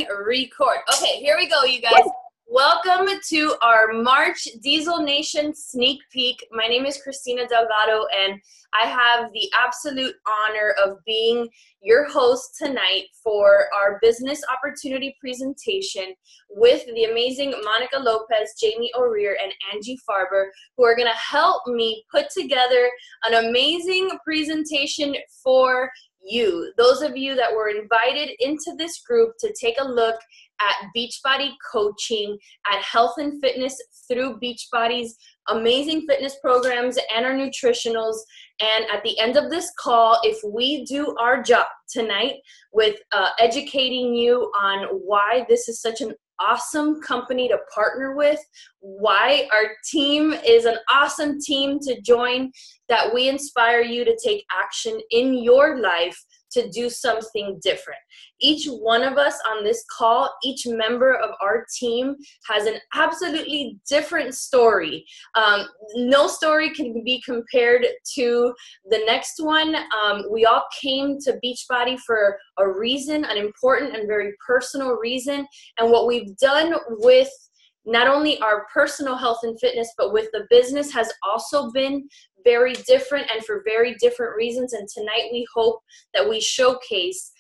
Record. Okay, here we go, you guys. Welcome to our March Diesel Nation sneak peek. My name is Cristina Delgado, and I have the absolute honor of being your host tonight for our business opportunity presentation with the amazing Monica Lopez, Jamie O'Rear, and Angie Farber, who are going to help me put together an amazing presentation for you. Those of you that were invited into this group to take a look at Beachbody coaching, at health and fitness through Beachbody's amazing fitness programs and our nutritionals. And at the end of this call, if we do our job tonight with educating you on why this is such an awesome company to partner with, why our team is an awesome team to join, that we inspire you to take action in your life to do something different. Each one of us on this call, each member of our team has an absolutely different story. No story can be compared to the next one. We all came to Beachbody for a reason, an important and very personal reason. And what we've done with not only our personal health and fitness, but with the business has also been very different and for very different reasons. And tonight we hope that we showcase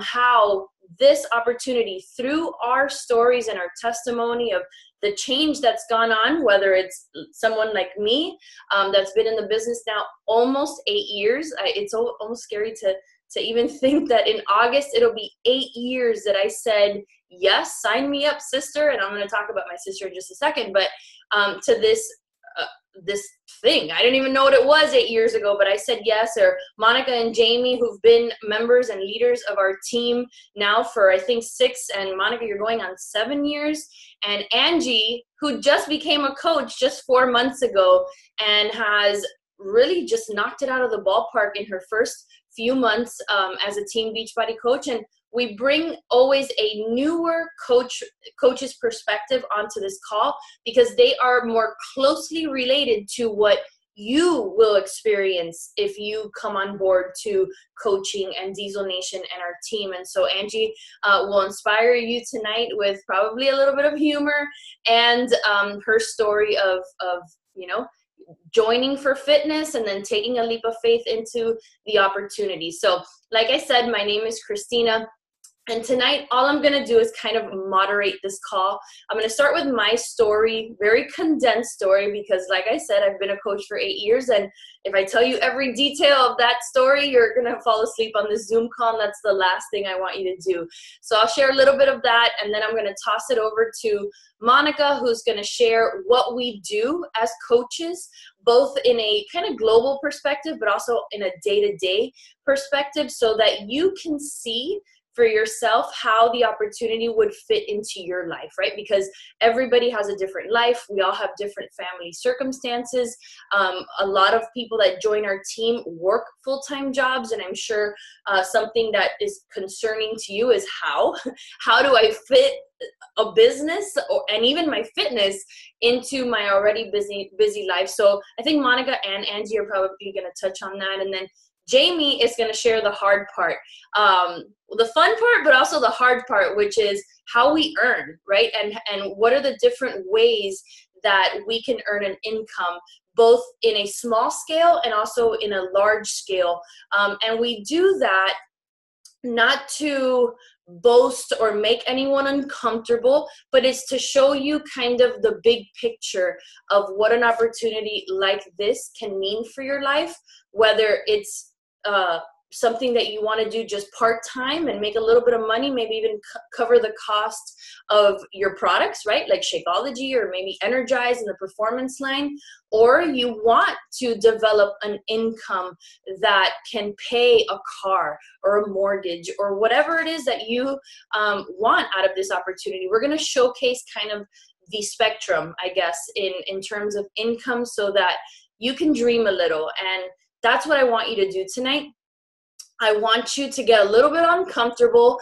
how this opportunity through our stories and our testimony of the change that's gone on, whether it's someone like me that's been in the business now almost 8 years. It's almost scary to even think that in August it'll be 8 years that I said, yes, sign me up, sister. And I'm going to talk about my sister in just a second, but to this thing. I didn't even know what it was 8 years ago, but I said yes. Or Monica and Jamie, who've been members and leaders of our team now for, I think, 6, and Monica, you're going on 7 years. And Angie, who just became a coach just 4 months ago and has really just knocked it out of the ballpark in her first few months as a Team Beachbody coach. And we bring always a newer coach's perspective onto this call because they are more closely related to what you will experience if you come on board to coaching and Diesel Nation and our team. And so Angie will inspire you tonight with probably a little bit of humor and her story of joining for fitness and then taking a leap of faith into the opportunity. So like I said, my name is Cristina. And tonight, all I'm going to do is kind of moderate this call. I'm going to start with my story, very condensed story, because like I said, I've been a coach for 8 years. And if I tell you every detail of that story, you're going to fall asleep on this Zoom call. And that's the last thing I want you to do. So I'll share a little bit of that. And then I'm going to toss it over to Monica, who's going to share what we do as coaches, both in a kind of global perspective, but also in a day-to-day perspective, so that you can see for yourself how the opportunity would fit into your life, right? Because everybody has a different life. We all have different family circumstances. A lot of people that join our team work full-time jobs, and I'm sure something that is concerning to you is how do I fit a business and even my fitness into my already busy life? So I think Monica and Angie are probably going to touch on that, and then Jamie is going to share the hard part, the fun part, but also the hard part, which is how we earn, right? And what are the different ways that we can earn an income, both in a small scale and also in a large scale. And we do that not to boast or make anyone uncomfortable, but it's to show you kind of the big picture of what an opportunity like this can mean for your life, whether it's something that you want to do just part-time and make a little bit of money, maybe even cover the cost of your products, right? Like Shakeology or maybe Energize in the performance line, or you want to develop an income that can pay a car or a mortgage or whatever it is that you want out of this opportunity. We're going to showcase kind of the spectrum, I guess, in terms of income so that you can dream a little. And that's what I want you to do tonight. I want you to get a little bit uncomfortable,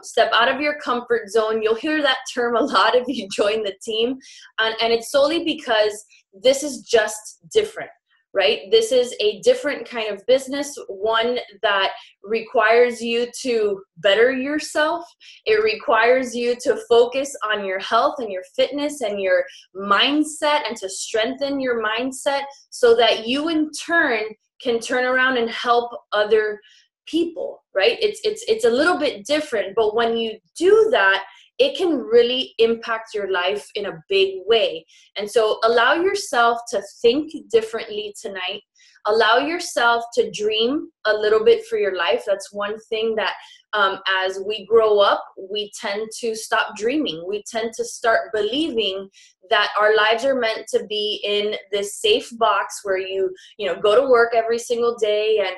step out of your comfort zone. You'll hear that term a lot if you join the team. And it's solely because this is just different, right? This is a different kind of business, one that requires you to better yourself. It requires you to focus on your health and your fitness and your mindset, and to strengthen your mindset so that you in turn can turn around and help other people, right? It's a little bit different, but when you do that, it can really impact your life in a big way. And so allow yourself to think differently tonight. Allow yourself to dream a little bit for your life. That's one thing that as we grow up, we tend to stop dreaming. We tend to start believing that our lives are meant to be in this safe box where you go to work every single day, and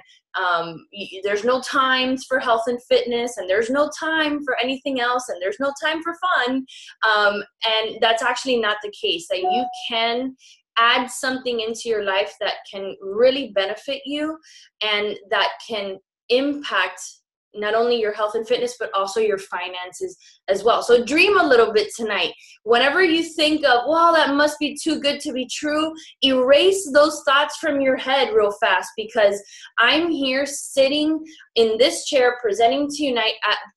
there's no times for health and fitness, and there's no time for anything else, and there's no time for fun. And that's actually not the case, that you can add something into your life that can really benefit you and that can impact not only your health and fitness, but also your finances as well. So dream a little bit tonight. Whenever you think of, well, that must be too good to be true, erase those thoughts from your head real fast, because I'm here sitting in this chair presenting to you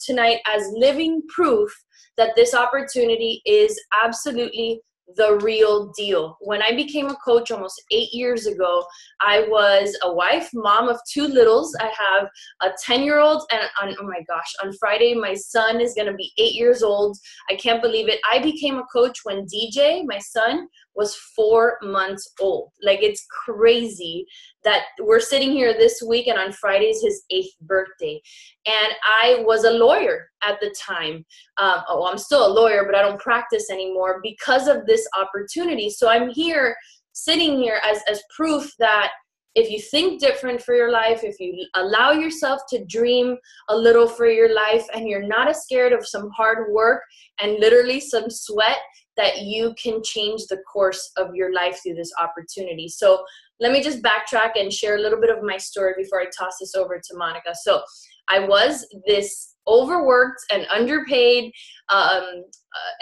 tonight as living proof that this opportunity is absolutely the real deal. When I became a coach almost 8 years ago, I was a wife, mom of 2 littles. I have a 10-year-old, and oh my gosh, on Friday, my son is going to be 8 years old. I can't believe it. I became a coach when DJ, my son, was 4 months old. Like, it's crazy that we're sitting here this week, and on Friday is his 8th birthday. And I was a lawyer at the time. I'm still a lawyer, but I don't practice anymore because of this opportunity. So I'm here, sitting here as proof that if you think different for your life, if you allow yourself to dream a little for your life, and you're not as scared of some hard work and literally some sweat, that you can change the course of your life through this opportunity. So let me just backtrack and share a little bit of my story before I toss this over to Monica. So I was this overworked and underpaid,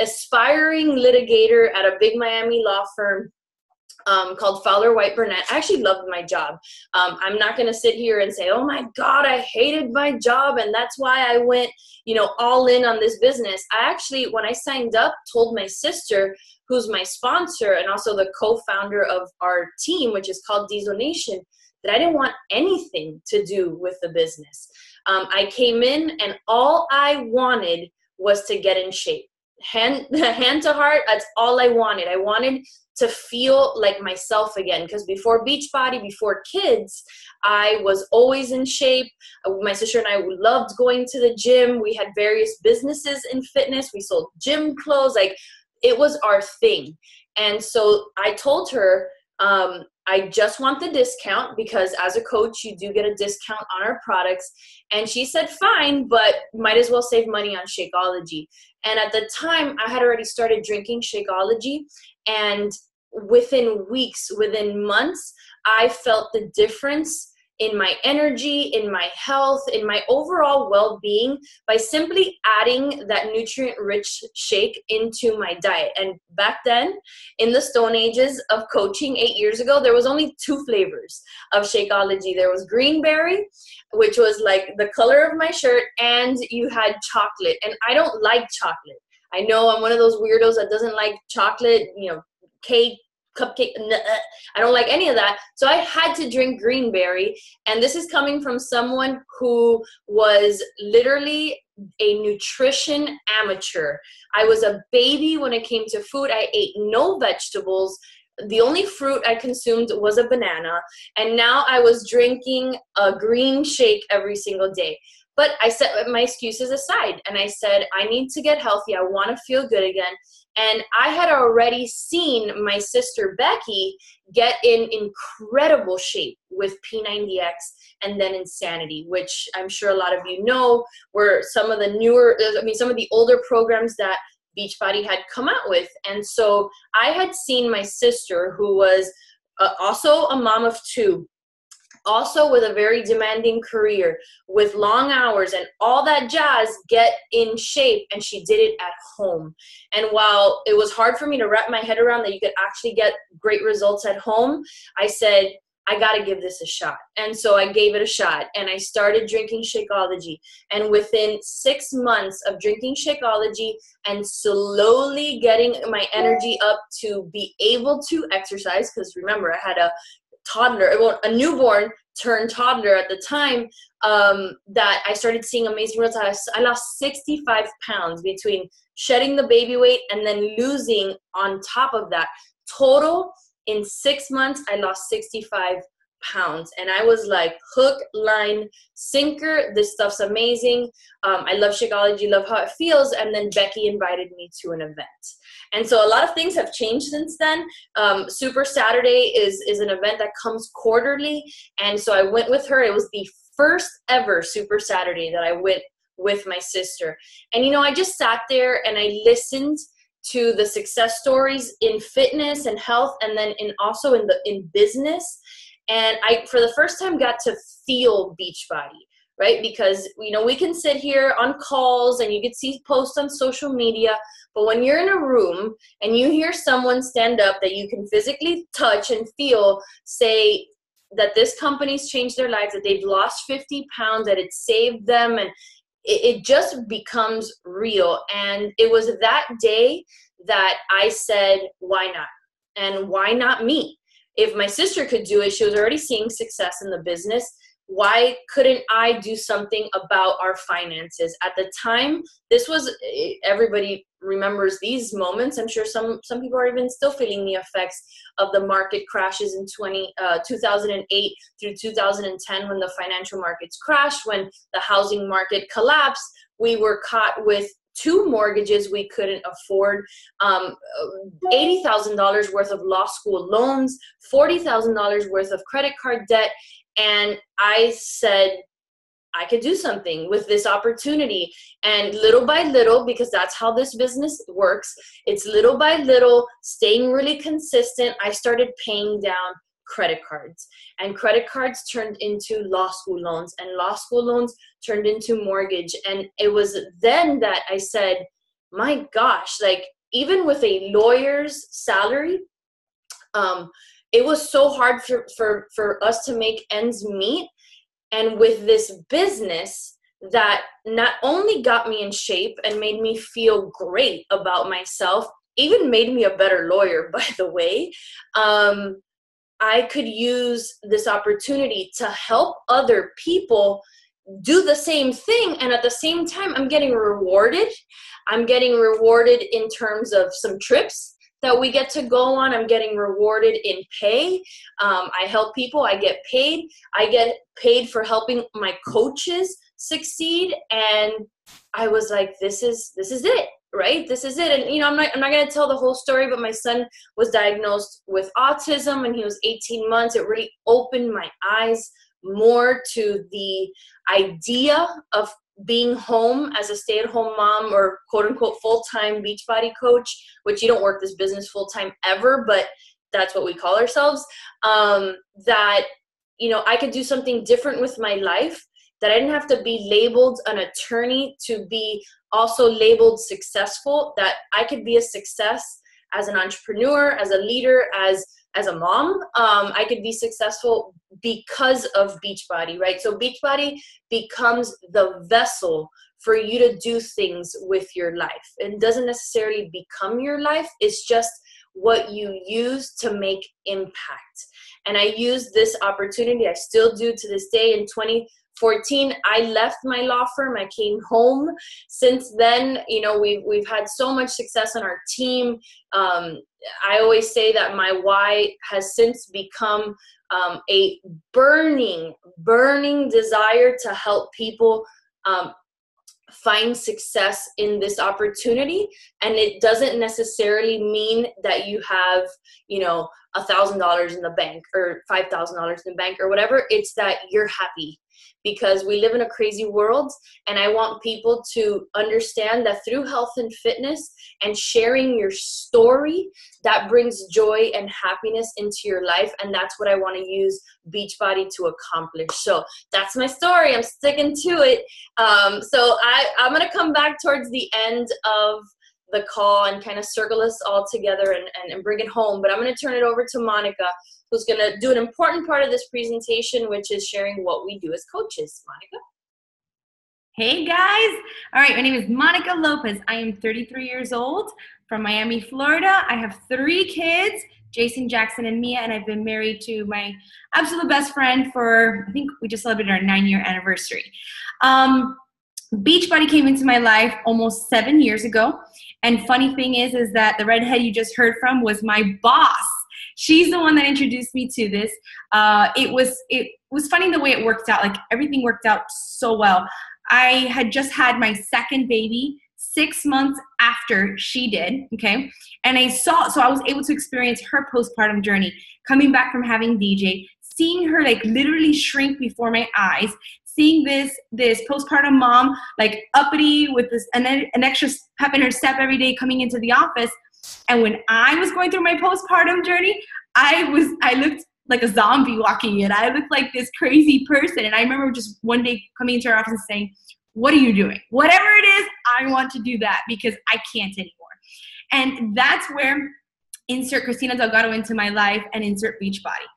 aspiring litigator at a big Miami law firm called Fowler White Burnett. I actually loved my job. I'm not going to sit here and say, oh my God, I hated my job, and that's why I went, all in on this business. I actually, when I signed up, told my sister, who's my sponsor and also the co-founder of our team, which is called Diesel Nation, that I didn't want anything to do with the business. I came in and all I wanted was to get in shape. Hand to heart, that's all I wanted. I wanted to feel like myself again, because before Beachbody, before kids, I was always in shape. My sister and I loved going to the gym. We had various businesses in fitness. We sold gym clothes. Like, it was our thing. And so I told her, I just want the discount, because as a coach, you do get a discount on our products. And she said, fine, but might as well save money on Shakeology. And at the time, I had already started drinking Shakeology. And within weeks, within months, I felt the difference in my energy, in my health, in my overall well-being by simply adding that nutrient-rich shake into my diet. And back then, in the stone ages of coaching 8 years ago, there was only 2 flavors of Shakeology. There was greenberry, which was like the color of my shirt, and you had chocolate. And I don't like chocolate. I know I'm one of those weirdos that doesn't like chocolate, cake, cupcake. I don't like any of that. So I had to drink greenberry. And this is coming from someone who was literally a nutrition amateur. I was a baby when it came to food. I ate no vegetables. The only fruit I consumed was a banana. And now I was drinking a green shake every single day. But I set my excuses aside and I said, I need to get healthy. I want to feel good again. And I had already seen my sister Becky get in incredible shape with P90X and then Insanity, which I'm sure a lot of you know were some of the some of the older programs that Beachbody had come out with. And so I had seen my sister, who was also a mom of 2, also with a very demanding career, with long hours and all that jazz, get in shape, and she did it at home. And while it was hard for me to wrap my head around that you could actually get great results at home, I said, I got to give this a shot. And so I gave it a shot, and I started drinking Shakeology. And within 6 months of drinking Shakeology and slowly getting my energy up to be able to exercise, because remember, I had a toddler, well, a newborn turned toddler at the time, that I started seeing amazing results. I lost 65 pounds between shedding the baby weight and then losing on top of that. Total, in 6 months, I lost 65 pounds. And I was like, hook, line, sinker, this stuff's amazing. I love Shakeology, love how it feels. And then Becky invited me to an event. And so a lot of things have changed since then. Super Saturday is an event that comes quarterly. And so I went with her. It was the first ever Super Saturday that I went with my sister. And, you know, I just sat there and I listened to the success stories in fitness and health, and then also in business. And I, for the first time, got to feel Beachbody, right? Because, you know, we can sit here on calls and you can see posts on social media, but when you're in a room and you hear someone stand up that you can physically touch and feel, say that this company's changed their lives, that they've lost 50 pounds, that it saved them, and it just becomes real. And it was that day that I said, why not? And why not me? If my sister could do it, she was already seeing success in the business. Why couldn't I do something about our finances? At the time, this was, everybody remembers these moments. I'm sure some people are even still feeling the effects of the market crashes in 2008 through 2010, when the financial markets crashed, when the housing market collapsed. We were caught with 2 mortgages we couldn't afford, $80,000 worth of law school loans, $40,000 worth of credit card debt. And I said, I could do something with this opportunity. And little by little, because that's how this business works, it's little by little, staying really consistent, I started paying down credit cards. And credit cards turned into law school loans, and law school loans turned into mortgage. And it was then that I said, my gosh, like, even with a lawyer's salary, it was so hard for us to make ends meet. And with this business that not only got me in shape and made me feel great about myself, even made me a better lawyer, by the way, I could use this opportunity to help other people do the same thing. And at the same time, I'm getting rewarded. I'm getting rewarded in terms of some trips that we get to go on. I'm getting rewarded in pay. I help people. I get paid. I get paid for helping my coaches succeed. And I was like, this is it, right? This is it. And, you know, I'm not going to tell the whole story, but my son was diagnosed with autism and he was 18 months. It really opened my eyes more to the idea of being home as a stay-at-home mom, or quote-unquote full-time Beachbody coach, which you don't work this business full-time ever, but that's what we call ourselves, that, you know, I could do something different with my life, that I didn't have to be labeled an attorney to be also labeled successful, that I could be a success as an entrepreneur, as a leader, as a mom. I could be successful because of Beachbody, right? So Beachbody becomes the vessel for you to do things with your life. It doesn't necessarily become your life. It's just what you use to make impact. And I use this opportunity, I still do to this day. In 2014, I left my law firm. I came home. Since then, you know, we've had so much success on our team. I always say that my why has since become a burning desire to help people find success in this opportunity. And it doesn't necessarily mean that you have, you know, $1,000 in the bank or $5,000 in the bank or whatever. It's that you're happy, because we live in a crazy world. And I want people to understand that through health and fitness and sharing your story, that brings joy and happiness into your life. And that's what I want to use Beachbody to accomplish. So that's my story. I'm sticking to it. So I'm going to come back towards the end of the call and kind of circle us all together and bring it home. But I'm going to turn it over to Monica who's going to do an important part of this presentation, which is sharing what we do as coaches. Monica? Hey guys. All right, my name is Monica Lopez. I am 33 years old from Miami, Florida. I have 3 kids, Jason, Jackson, and Mia, and I've been married to my absolute best friend for, I think we just celebrated our 9-year anniversary. Beachbody came into my life almost 7 years ago. And funny thing is that the redhead you just heard from was my boss. She's the one that introduced me to this. It was funny the way it worked out. Like, everything worked out so well. I had just had my second baby 6 months after she did, okay? And so I was able to experience her postpartum journey, coming back from having DJ, seeing her like literally shrink before my eyes, seeing this postpartum mom like uppity with this an extra pep in her step every day coming into the office. And when I was going through my postpartum journey, I looked like a zombie walking in. I looked like this crazy person. And I remember just one day coming into our office and saying, what are you doing? Whatever it is, I want to do that because I can't anymore. And that's where insert Cristina Delgado into my life and insert Beachbody.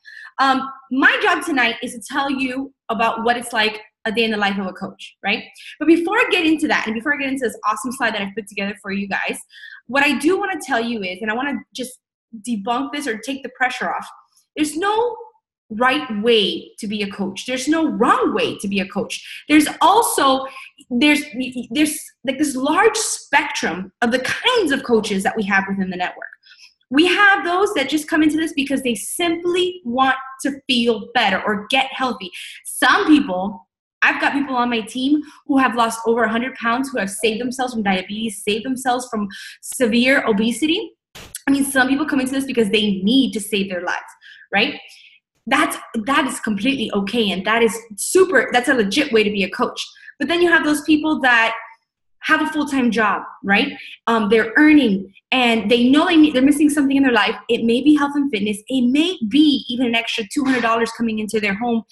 My job tonight is to tell you about what it's like a day in the life of a coach, right? But before I get into that, and before I get into this awesome slide that I've put together for you guys, what I do want to tell you is, and I want to just debunk this or take the pressure off, there's no right way to be a coach. There's no wrong way to be a coach. There's like this large spectrum of the kinds of coaches that we have within the network. We have those that just come into this because they simply want to feel better or get healthy. Some people, I've got people on my team who have lost over 100 pounds, who have saved themselves from diabetes, saved themselves from severe obesity. I mean, some people come into this because they need to save their lives, right? That is completely okay, and that's a legit way to be a coach. But then you have those people that have a full-time job, right? They're earning and they know they're missing something in their life. It may be health and fitness. It may be even an extra $200 coming into their home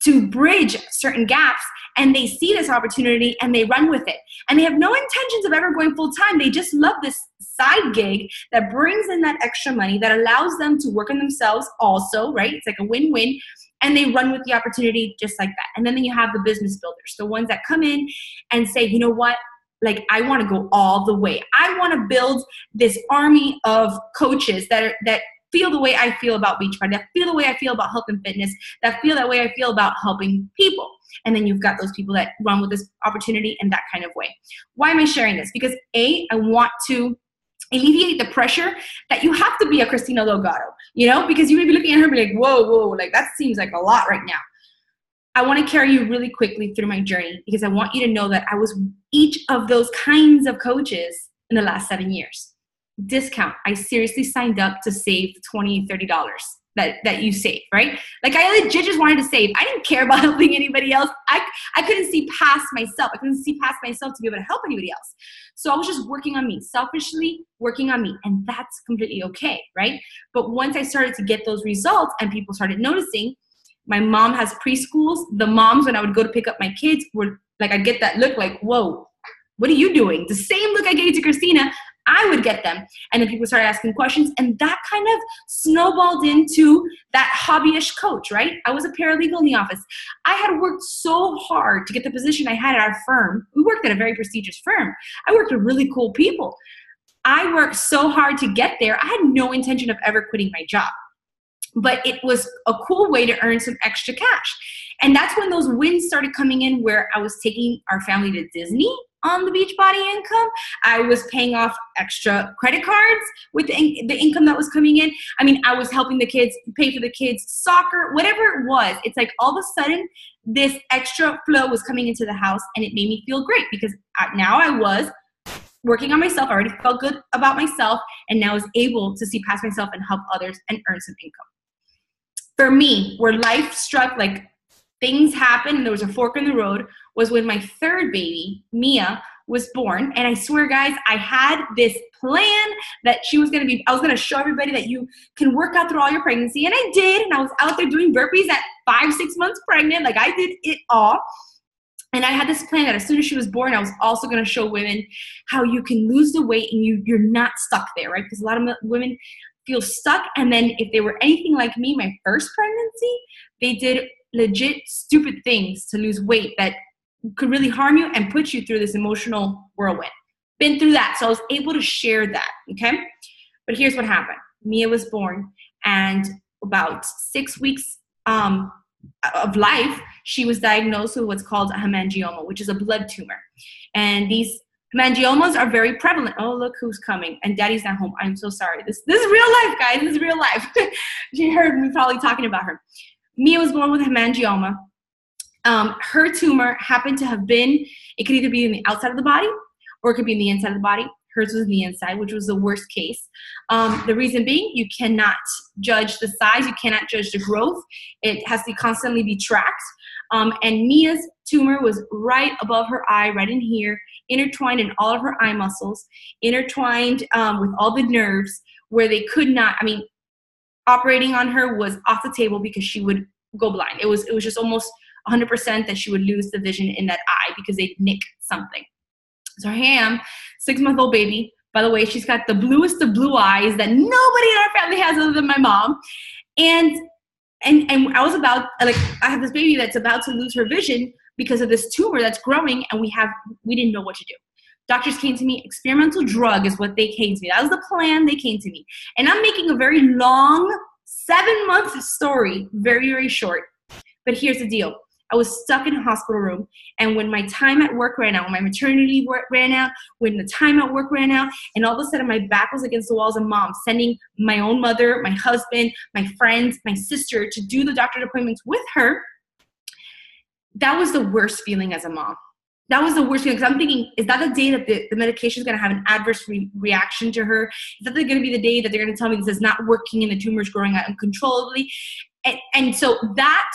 to bridge certain gaps, and they see this opportunity and they run with it. And they have no intentions of ever going full-time. They just love this side gig that brings in that extra money that allows them to work on themselves also, right? It's like a win-win. And they run with the opportunity just like that. And then you have the business builders, the ones that come in and say, you know what? Like, I want to go all the way. I want to build this army of coaches that feel the way I feel about Beachbody, that feel the way I feel about health and fitness, that feel that way I feel about helping people. And then you've got those people that run with this opportunity in that kind of way. Why am I sharing this? Because I want to alleviate the pressure that you have to be a Cristina Delgado, because you may be looking at her and be like, whoa, like that seems like a lot right now. I want to carry you really quickly through my journey because I want you to know that I was each of those kinds of coaches in the last 7 years. Discount. I seriously signed up to save $20, $30 that you save, right? Like, I legit just wanted to save. I didn't care about helping anybody else. I couldn't see past myself. I couldn't see past myself to be able to help anybody else. So I was just working on me, selfishly working on me. And that's completely okay, right? But once I started to get those results and people started noticing, my mom has preschools. The moms, when I would go to pick up my kids, were like, I'd get that look like, whoa, what are you doing? The same look I gave to Cristina, I would get them. And then people started asking questions, and that kind of snowballed into that hobbyish coach, right? I was a paralegal in the office. I had worked so hard to get the position I had at our firm. We worked at a very prestigious firm. I worked with really cool people. I worked so hard to get there. I had no intention of ever quitting my job. But it was a cool way to earn some extra cash. And that's when those wins started coming in, where I was taking our family to Disney on the Beachbody income. I was paying off extra credit cards with the income that was coming in. I mean, I was helping the kids pay for the kids' soccer, whatever it was. It's like all of a sudden this extra flow was coming into the house, and it made me feel great because now I was working on myself. I already felt good about myself, and now I was able to see past myself and help others and earn some income. For me, where life struck, like things happened and there was a fork in the road, was when my third baby, Mia, was born. And I swear, guys, I had this plan that I was going to show everybody that you can work out through all your pregnancy. And I did. And I was out there doing burpees at 5-6 months pregnant. Like, I did it all. And I had this plan that as soon as she was born, I was also going to show women how you can lose the weight and you're not stuck there, right? Because a lot of women feel stuck. And then if they were anything like me, my first pregnancy, they did legit stupid things to lose weight that could really harm you and put you through this emotional whirlwind. Been through that. So I was able to share that, okay? But here's what happened. Mia was born, and about 6 weeks of life, she was diagnosed with what's called a hemangioma, which is a blood tumor. And these hemangiomas are very prevalent. Oh, look who's coming. And daddy's not home. I'm so sorry. This is real life, guys. This is real life. She heard me probably talking about her. Mia was born with a hemangioma. Her tumor happened to have been, it could either be in the outside of the body or it could be in the inside of the body. Hers was in the inside, which was the worst case. The reason being, you cannot judge the size. You cannot judge the growth. It has to constantly be tracked. And Mia's tumor was right above her eye, right in here, intertwined in all of her eye muscles, intertwined with all the nerves where they could not, I mean, operating on her was off the table because she would go blind. It was just almost 100% that she would lose the vision in that eye because they'd nick something. So here I am, 6-month-old baby. By the way, she's got the bluest of blue eyes that nobody in our family has other than my mom. And I was about, like, I have this baby that's about to lose her vision because of this tumor that's growing, and we didn't know what to do. Doctors came to me, experimental drug is what they came to me. That was the plan, they came to me. And I'm making a very long 7-month story, very, very short. But here's the deal. I was stuck in a hospital room, and when my time at work ran out, when my maternity leave ran out, when the time at work ran out, and all of a sudden my back was against the walls of mom, sending my own mother, my husband, my friends, my sister to do the doctor's appointments with her, that was the worst feeling as a mom. That was the worst feeling, because I'm thinking, is that the day that the medication is going to have an adverse reaction to her? Is that going to be the day that they're going to tell me this is not working and the tumor is growing out uncontrollably? And so that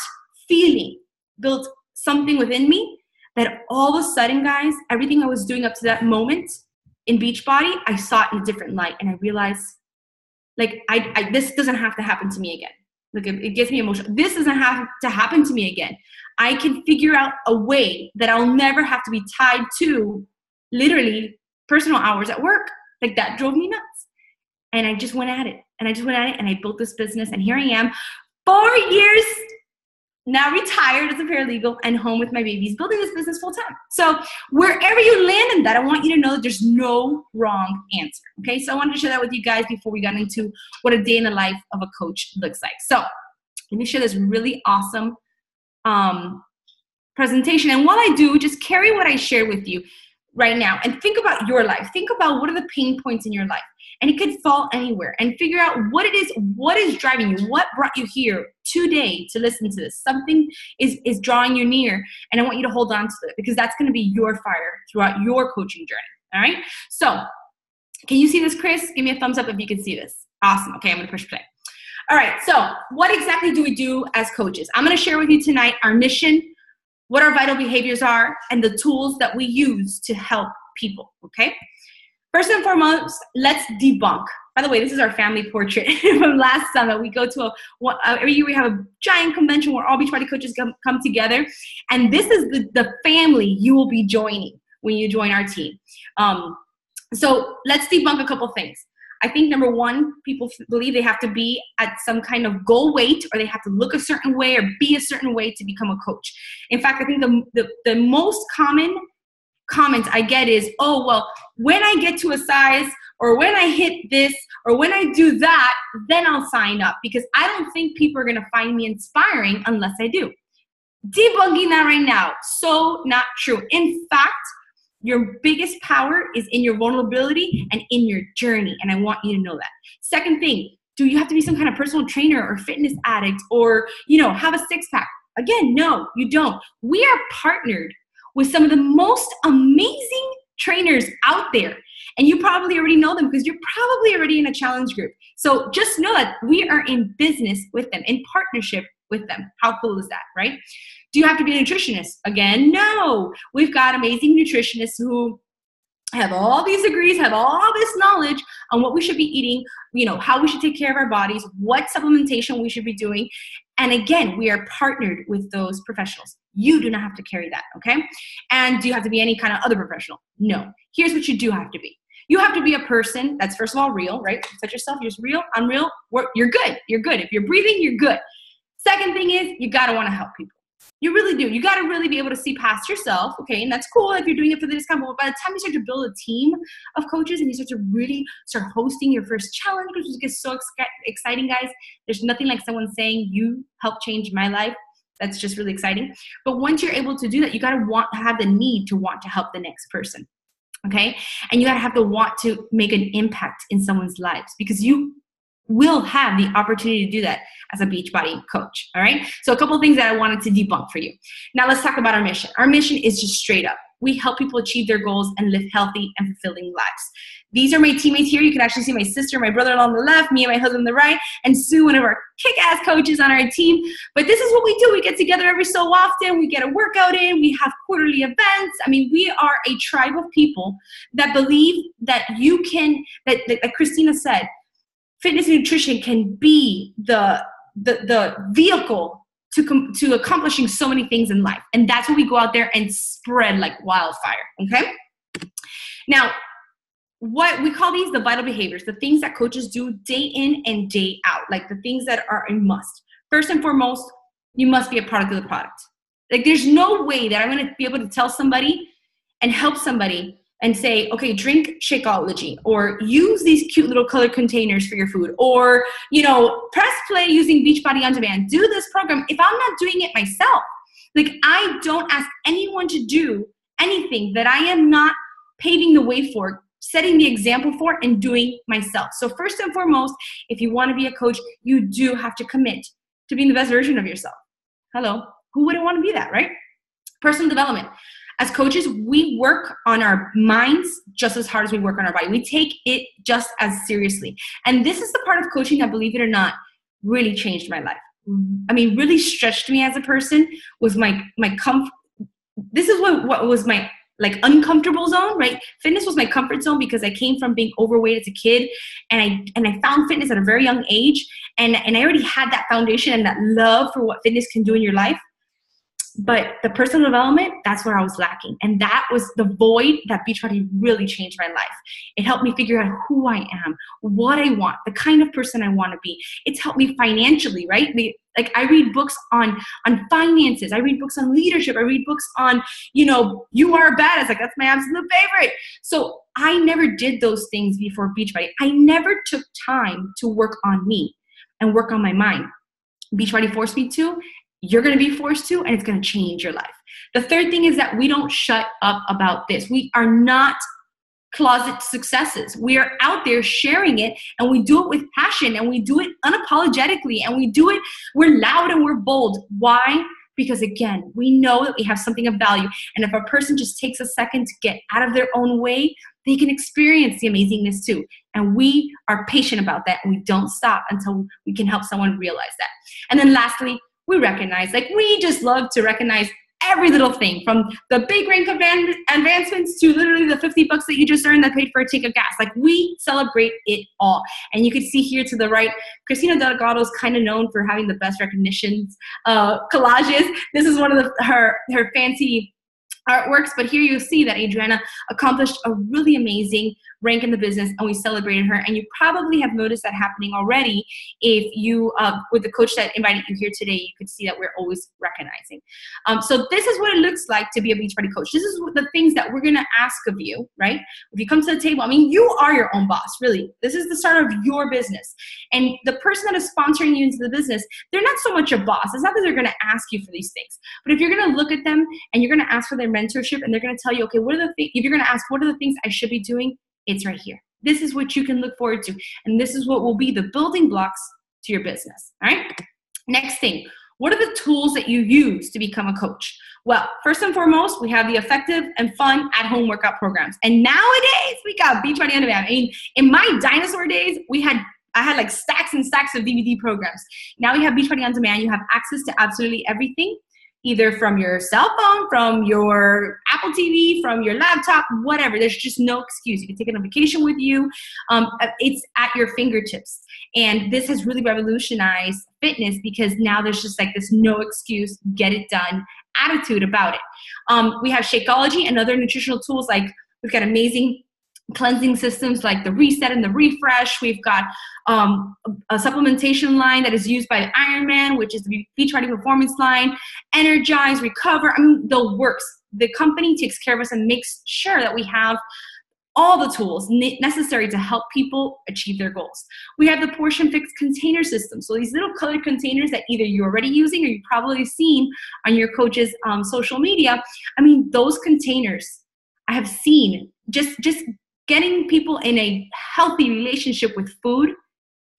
feeling built something within me that all of a sudden, guys, everything I was doing up to that moment in Beachbody, I saw it in a different light. And I realized, like, this doesn't have to happen to me again. Like, it gets me emotional. This doesn't have to happen to me again. I can figure out a way that I'll never have to be tied to literally personal hours at work. Like, that drove me nuts. And I just went at it. And I built this business. And here I am, 4 years now retired as a paralegal and home with my babies, building this business full time. So wherever you land in that, I want you to know that there's no wrong answer. Okay, so I wanted to share that with you guys before we got into what a day in the life of a coach looks like. So let me share this really awesome presentation. And while I do, just carry what I shared with you right now and think about your life. Think about what are the pain points in your life. And it could fall anywhere, and figure out what it is, what is driving you, what brought you here today to listen to this. Something is drawing you near, and I want you to hold on to it, because that's going to be your fire throughout your coaching journey. All right. So can you see this, Chris? Give me a thumbs up if you can see this. Awesome. Okay. I'm going to push play. All right. So what exactly do we do as coaches? I'm going to share with you tonight our mission, what our vital behaviors are, and the tools that we use to help people. Okay. First and foremost, let's debunk. By the way, this is our family portrait from last summer. We go to every year we have a giant convention where all Beachbody coaches come together. And this is the family you will be joining when you join our team. So let's debunk a couple things. I think number one, people believe they have to be at some kind of goal weight, or they have to look a certain way or be a certain way to become a coach. In fact, I think the most common comment I get is, oh, well, when I get to a size, or when I hit this, or when I do that, then I'll sign up, because I don't think people are going to find me inspiring unless I do. Debunking that right now. So not true. In fact, your biggest power is in your vulnerability and in your journey, and I want you to know that. Second thing, do you have to be some kind of personal trainer or fitness addict, or, have a six-pack? Again, no, you don't. We are partnered with some of the most amazing trainers out there. And you probably already know them because you're probably already in a challenge group. So just know that we are in business with them, in partnership with them. How cool is that, right? Do you have to be a nutritionist? Again, no. We've got amazing nutritionists who have all these degrees, have all this knowledge on what we should be eating, how we should take care of our bodies, what supplementation we should be doing. And again, we are partnered with those professionals. You do not have to carry that, okay? And do you have to be any kind of other professional? No. Here's what you do have to be. You have to be a person that's, first of all, real, right? Set yourself, you're real, I'm real, you're good. You're good. If you're breathing, you're good. Second thing is, you got to want to help people. You really do. You got to really be able to see past yourself, okay? And that's cool if you're doing it for the discount. But by the time you start to build a team of coaches and you start to really start hosting your first challenge, which gets so exciting, guys. There's nothing like someone saying, you helped change my life. That's just really exciting. But once you're able to do that, you got to have the need to want to help the next person, okay? And you got to have the want to make an impact in someone's lives, because you will have the opportunity to do that as a Beachbody coach, all right? So a couple of things that I wanted to debunk for you. Now let's talk about our mission. Our mission is just straight up. We help people achieve their goals and live healthy and fulfilling lives. These are my teammates here. You can actually see my sister, my brother on the left, me and my husband on the right, and Sue, one of our kick-ass coaches on our team. But this is what we do. We get together every so often. We get a workout in. We have quarterly events. I mean, we are a tribe of people that believe that you can, that Christina said, fitness and nutrition can be the vehicle to accomplishing so many things in life. And that's what we go out there and spread like wildfire, okay? Now, what we call these the vital behaviors, the things that coaches do day in and day out, like the things that are a must. First and foremost, you must be a product of the product. Like there's no way that I'm going to be able to tell somebody and help somebody and say, okay, drink Shakeology, or use these cute little color containers for your food, or, you know, press play using Beachbody On Demand. Do this program if I'm not doing it myself. Like I don't ask anyone to do anything that I am not paving the way for, setting the example for, and doing myself. So first and foremost, if you want to be a coach, you do have to commit to being the best version of yourself. Hello, who wouldn't want to be that, right? Personal development. As coaches, we work on our minds just as hard as we work on our body. We take it just as seriously. And this is the part of coaching that, believe it or not, really changed my life. I mean, really stretched me as a person, was my comfort. This is what was my like uncomfortable zone, right? Fitness was my comfort zone because I came from being overweight as a kid, and I found fitness at a very young age, and I already had that foundation and that love for what fitness can do in your life. But the personal development, that's where I was lacking. And that was the void that Beachbody really changed my life. It helped me figure out who I am, what I want, the kind of person I want to be. It's helped me financially, right? Like I read books on finances. I read books on leadership. I read books on, You Are a Badass. Like that's my absolute favorite. So I never did those things before Beachbody. I never took time to work on me and work on my mind. Beachbody forced me to. You're going to be forced to, and it's going to change your life. The third thing is that we don't shut up about this. We are not closet successes. We are out there sharing it, and we do it with passion, and we do it unapologetically, and we're loud and we're bold. Why? Because again, we know that we have something of value. And if a person just takes a second to get out of their own way, they can experience the amazingness too. And we are patient about that, and we don't stop until we can help someone realize that. And then lastly, we recognize, we just love to recognize every little thing, from the big rank advancements to literally the $50 that you just earned that paid for a tank of gas. We celebrate it all. And you can see here to the right, Christina Delgado is kind of known for having the best recognitions, collages. This is one of her fancy artworks, but here you see that Adriana accomplished a really amazing rank in the business, and we celebrated her. And you probably have noticed that happening already. If you, with the coach that invited you here today, you could see that we're always recognizing. So this is what it looks like to be a Beachbody coach. This is the things that we're going to ask of you, right? If you come to the table, you are your own boss, really. This is the start of your business. And the person that is sponsoring you into the business, they're not so much a boss. It's not that they're going to ask you for these things. But if you're going to look at them and you're going to ask for their mentorship, and they're going to tell you, okay, if you're going to ask, what are the things I should be doing? It's right here. This is what you can look forward to. And this is what will be the building blocks to your business. All right. Next thing, what are the tools that you use to become a coach? Well, first and foremost, we have the effective and fun at-home workout programs. And nowadays we got Beachbody On Demand. In my dinosaur days, I had like stacks and stacks of DVD programs. Now we have Beachbody On Demand. You have access to absolutely everything, either from your cell phone, from your Apple TV, from your laptop, whatever. There's just no excuse. You can take it on vacation with you. It's at your fingertips. And this has really revolutionized fitness, because now there's just this no excuse, get it done attitude about it. We have Shakeology and other nutritional tools. We've got amazing cleansing systems like the Reset and the Refresh. We've got a supplementation line that is used by Ironman, which is the Beachbody Performance line. Energize, Recover. I mean, the works. The company takes care of us and makes sure that we have all the tools necessary to help people achieve their goals. We have the Portion Fix container system. So these little colored containers that either you're already using or you've probably seen on your coach's social media. I mean, those containers I have seen just getting people in a healthy relationship with food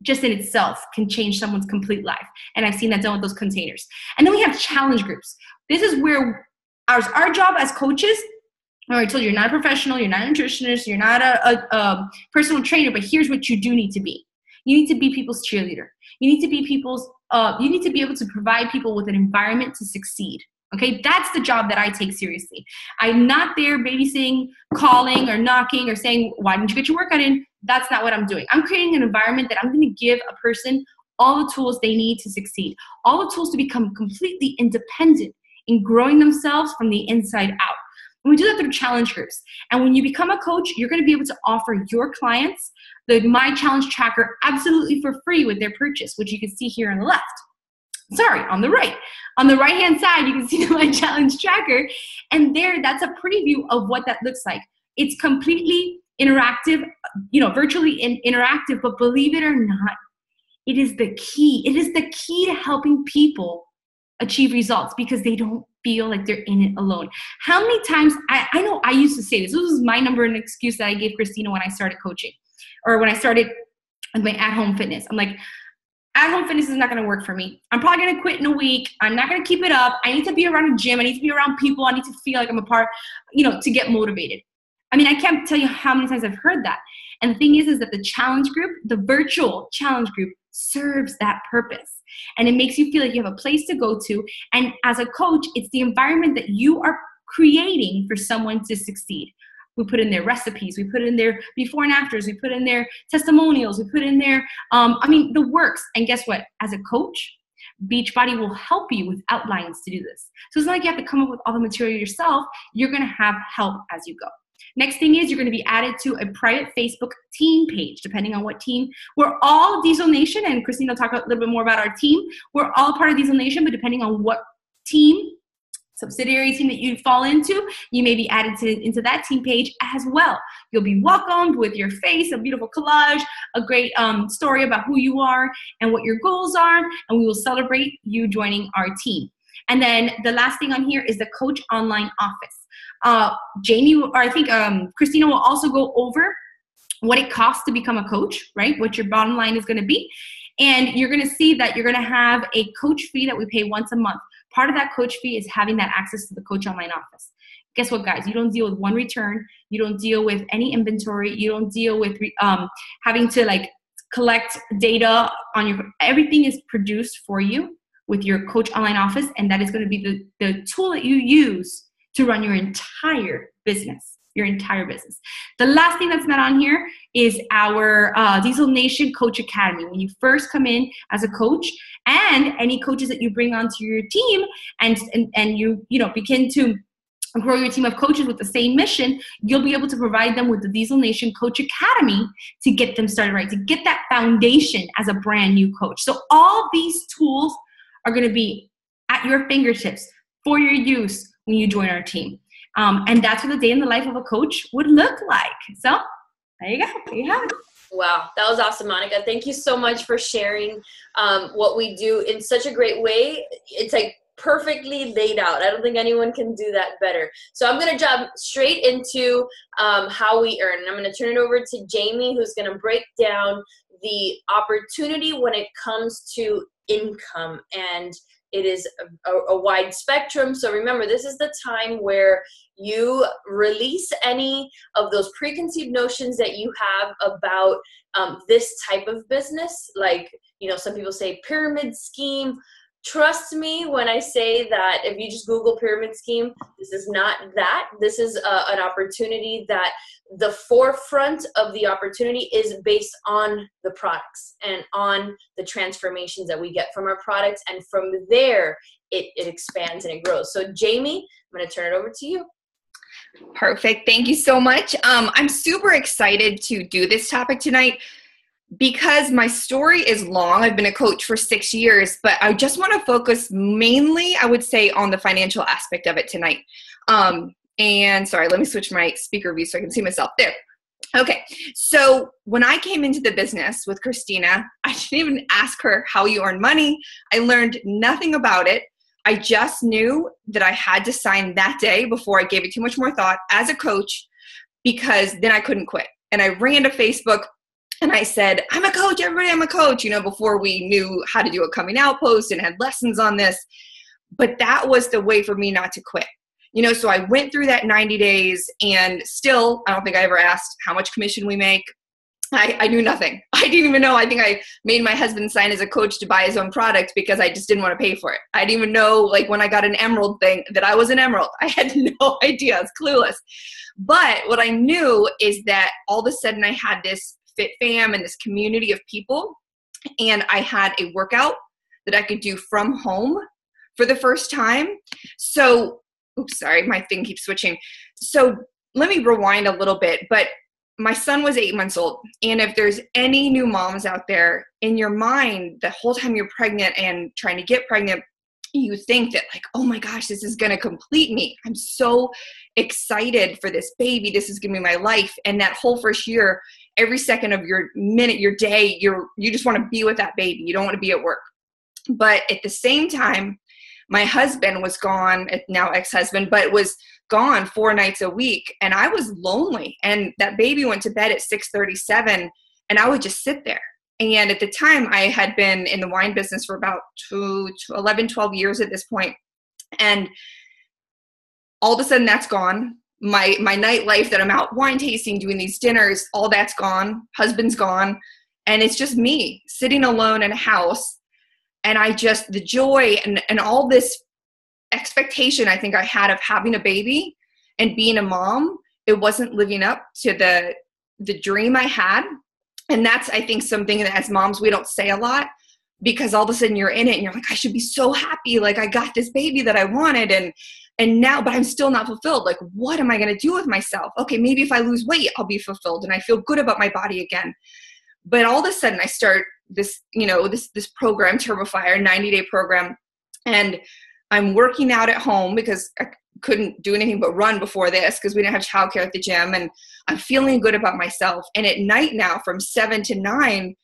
just in itself can change someone's complete life. And I've seen that done with those containers. And then we have challenge groups. This is where our job as coaches, I told you, you're not a professional, you're not a nutritionist, you're not a personal trainer, but here's what you do need to be. You need to be people's cheerleader. You need to be you need to be able to provide people with an environment to succeed. Okay, that's the job that I take seriously. I'm not there babysitting, calling or knocking or saying, why didn't you get your workout in? That's not what I'm doing. I'm creating an environment that I'm going to give a person all the tools they need to succeed, all the tools to become completely independent in growing themselves from the inside out. And we do that through challenge groups. And when you become a coach, you're going to be able to offer your clients the My Challenge Tracker absolutely for free with their purchase, which you can see here on the left. Sorry, on the right. On the right-hand side, you can see the My Challenge Tracker. And there, that's a preview of what that looks like. It's completely interactive, virtually interactive, but believe it or not, it is the key. It is the key to helping people achieve results because they don't feel like they're in it alone. How many times, I know I used to say this was my number one excuse that I gave Christina when I started coaching or when I started with my at-home fitness. I'm like, at-home fitness is not going to work for me. I'm probably going to quit in a week. I'm not going to keep it up. I need to be around a gym. I need to be around people. I need to feel like I'm a part, to get motivated. I mean, I can't tell you how many times I've heard that. And the thing is that the challenge group, the virtual challenge group, serves that purpose. And it makes you feel like you have a place to go to. And as a coach, it's the environment that you are creating for someone to succeed. We put in their recipes, we put in their before and afters, we put in their testimonials, we put in their, the works. And guess what? As a coach, Beachbody will help you with outlines to do this. So it's not like you have to come up with all the material yourself. You're going to have help as you go. Next thing is you're going to be added to a private Facebook team page, depending on what team. We're all Diesel Nation, and Christina will talk a little bit more about our team. We're all part of Diesel Nation, but depending on what team, subsidiary team that you fall into, you may be added into that team page as well. You'll be welcomed with your face, a beautiful collage, a great story about who you are and what your goals are, and we will celebrate you joining our team. And then the last thing on here is the Coach Online Office. Jamie, or I think Christina will also go over what it costs to become a coach, right? What your bottom line is going to be. And you're going to see that you're going to have a coach fee that we pay once a month. Part of that coach fee is having that access to the Coach Online Office. Guess what, guys? You don't deal with one return. You don't deal with any inventory. You don't deal with having to collect data on your, everything is produced for you with your Coach Online Office. And that is going to be the tool that you use to run your entire business. The last thing that's not on here is our Diesel Nation Coach Academy. When you first come in as a coach, and any coaches that you bring onto your team, and you begin to grow your team of coaches with the same mission, you'll be able to provide them with the Diesel Nation Coach Academy to get them started right, to get that foundation as a brand new coach. So all these tools are going to be at your fingertips for your use when you join our team. And that's what the day in the life of a coach would look like. So there you go. There you have it. Wow, that was awesome, Monica. Thank you so much for sharing what we do in such a great way. It's perfectly laid out. I don't think anyone can do that better. So I'm going to jump straight into how we earn. And I'm going to turn it over to Jamie, who's going to break down the opportunity when it comes to income. And it is a wide spectrum. So remember, this is the time where you release any of those preconceived notions that you have about this type of business. Some people say pyramid scheme. Trust me when I say that if you just Google pyramid scheme, this is not that. This is an opportunity that the forefront of the opportunity is based on the products and on the transformations that we get from our products. And from there, it expands and it grows. So Jamie, I'm going to turn it over to you. Perfect. Thank you so much. I'm super excited to do this topic tonight because my story is long. I've been a coach for 6 years, but I just want to focus mainly, I would say, on the financial aspect of it tonight. And sorry, let me switch my speaker view so I can see myself there. Okay, so when I came into the business with Christina, I didn't even ask her how you earn money. I learned nothing about it. I just knew that I had to sign that day before I gave it too much more thought as a coach, because then I couldn't quit. And I ran to Facebook and I said, I'm a coach, everybody, I'm a coach, before we knew how to do a coming out post and had lessons on this. But that was the way for me not to quit. So I went through that 90 days and still, I don't think I ever asked how much commission we make. I knew nothing. I didn't even know. I think I made my husband sign as a coach to buy his own product because I just didn't want to pay for it. I didn't even know, like when I got an emerald thing, that I was an emerald. I had no idea. I was clueless. But what I knew is that all of a sudden I had this fit fam and this community of people, and I had a workout that I could do from home for the first time. So, oops, sorry, my thing keeps switching. So let me rewind a little bit, but my son was 8 months old. And if there's any new moms out there, in your mind, the whole time you're pregnant and trying to get pregnant, you think that like, oh my gosh, this is going to complete me. I'm so excited for this baby. This is going to be my life. And that whole first year, every second of your minute, your day, you just want to be with that baby. You don't want to be at work. But at the same time, my husband was gone, now ex-husband, but was gone 4 nights a week. And I was lonely. And that baby went to bed at 6:37 and I would just sit there. And at the time I had been in the wine business for about 11, 12 years at this point. And all of a sudden that's gone. My nightlife that I'm out wine tasting, doing these dinners, all that's gone. Husband's gone. And it's just me sitting alone in a house. And the joy and all this expectation I think I had of having a baby and being a mom, it wasn't living up to the dream I had. And that's, I think, something that as moms, we don't say a lot, because all of a sudden you're in it and you're like, I should be so happy. Like I got this baby that I wanted and now, but I'm still not fulfilled. Like, what am I going to do with myself? Okay, maybe if I lose weight, I'll be fulfilled and I feel good about my body again. But all of a sudden I start this, this program, TurboFire, 90-day program. And I'm working out at home because I couldn't do anything but run before this because we didn't have childcare at the gym. And I'm feeling good about myself. And at night now from 7 to 9,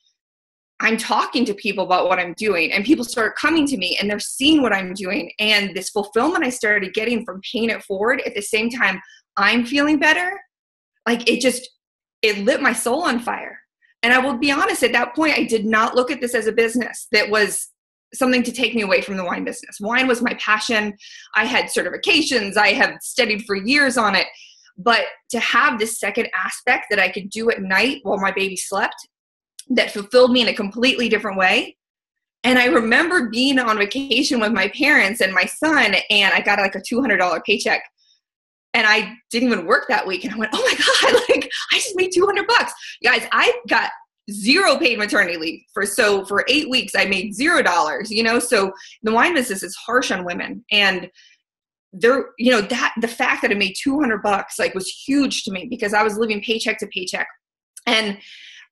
I'm talking to people about what I'm doing, and people start coming to me and they're seeing what I'm doing. And this fulfillment I started getting from paying it forward at the same time I'm feeling better, like it lit my soul on fire. And I will be honest, at that point, I did not look at this as a business that was something to take me away from the wine business. Wine was my passion. I had certifications. I have studied for years on it. But to have this second aspect that I could do at night while my baby slept, that fulfilled me in a completely different way. And I remember being on vacation with my parents and my son, and I got like a $200 paycheck. And I didn't even work that week. And I went, oh my God, like I just made $200. Guys, I got 0 paid maternity leave. For 8 weeks, I made $0, so the wine business is harsh on women. And there, that the fact that I made $200 like was huge to me because I was living paycheck to paycheck. And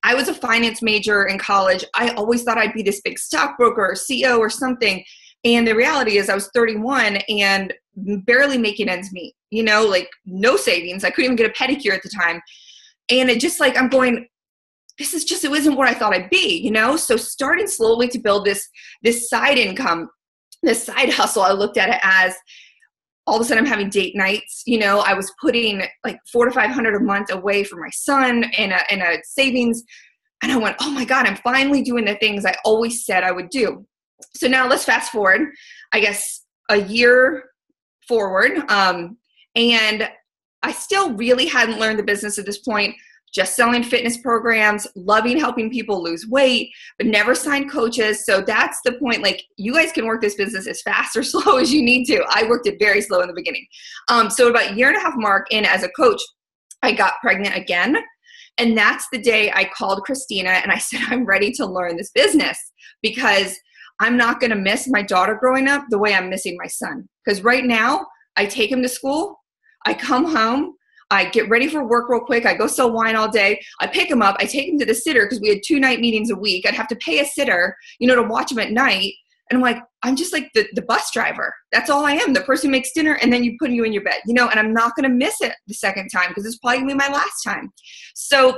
I was a finance major in college. I always thought I'd be this big stockbroker or CEO or something. And the reality is I was 31 and barely making ends meet, like no savings. I couldn't even get a pedicure at the time. And it just like, I'm going, it wasn't where I thought I'd be, So starting slowly to build this side income, this side hustle, I looked at it as all of a sudden I'm having date nights. I was putting like $400 to $500 a month away for my son in a savings. And I went, oh my God, I'm finally doing the things I always said I would do. So now let's fast forward, I guess, a year forward. And I still really hadn't learned the business at this point, just selling fitness programs, loving helping people lose weight, but never signed coaches. So that's the point. Like, you guys can work this business as fast or slow as you need to. I worked it very slow in the beginning. So about a 1.5 year mark in as a coach, I got pregnant again. And that's the day I called Christina and I said, I'm ready to learn this business because I'm not going to miss my daughter growing up the way I'm missing my son. Because right now I take him to school. I come home, I get ready for work real quick. I go sell wine all day. I pick him up. I take him to the sitter because we had 2 night meetings a week. I'd have to pay a sitter, to watch him at night. And I'm like, I'm just like the bus driver. That's all I am. The person who makes dinner and then you put you in your bed, and I'm not going to miss it the second time because it's probably going to be my last time. So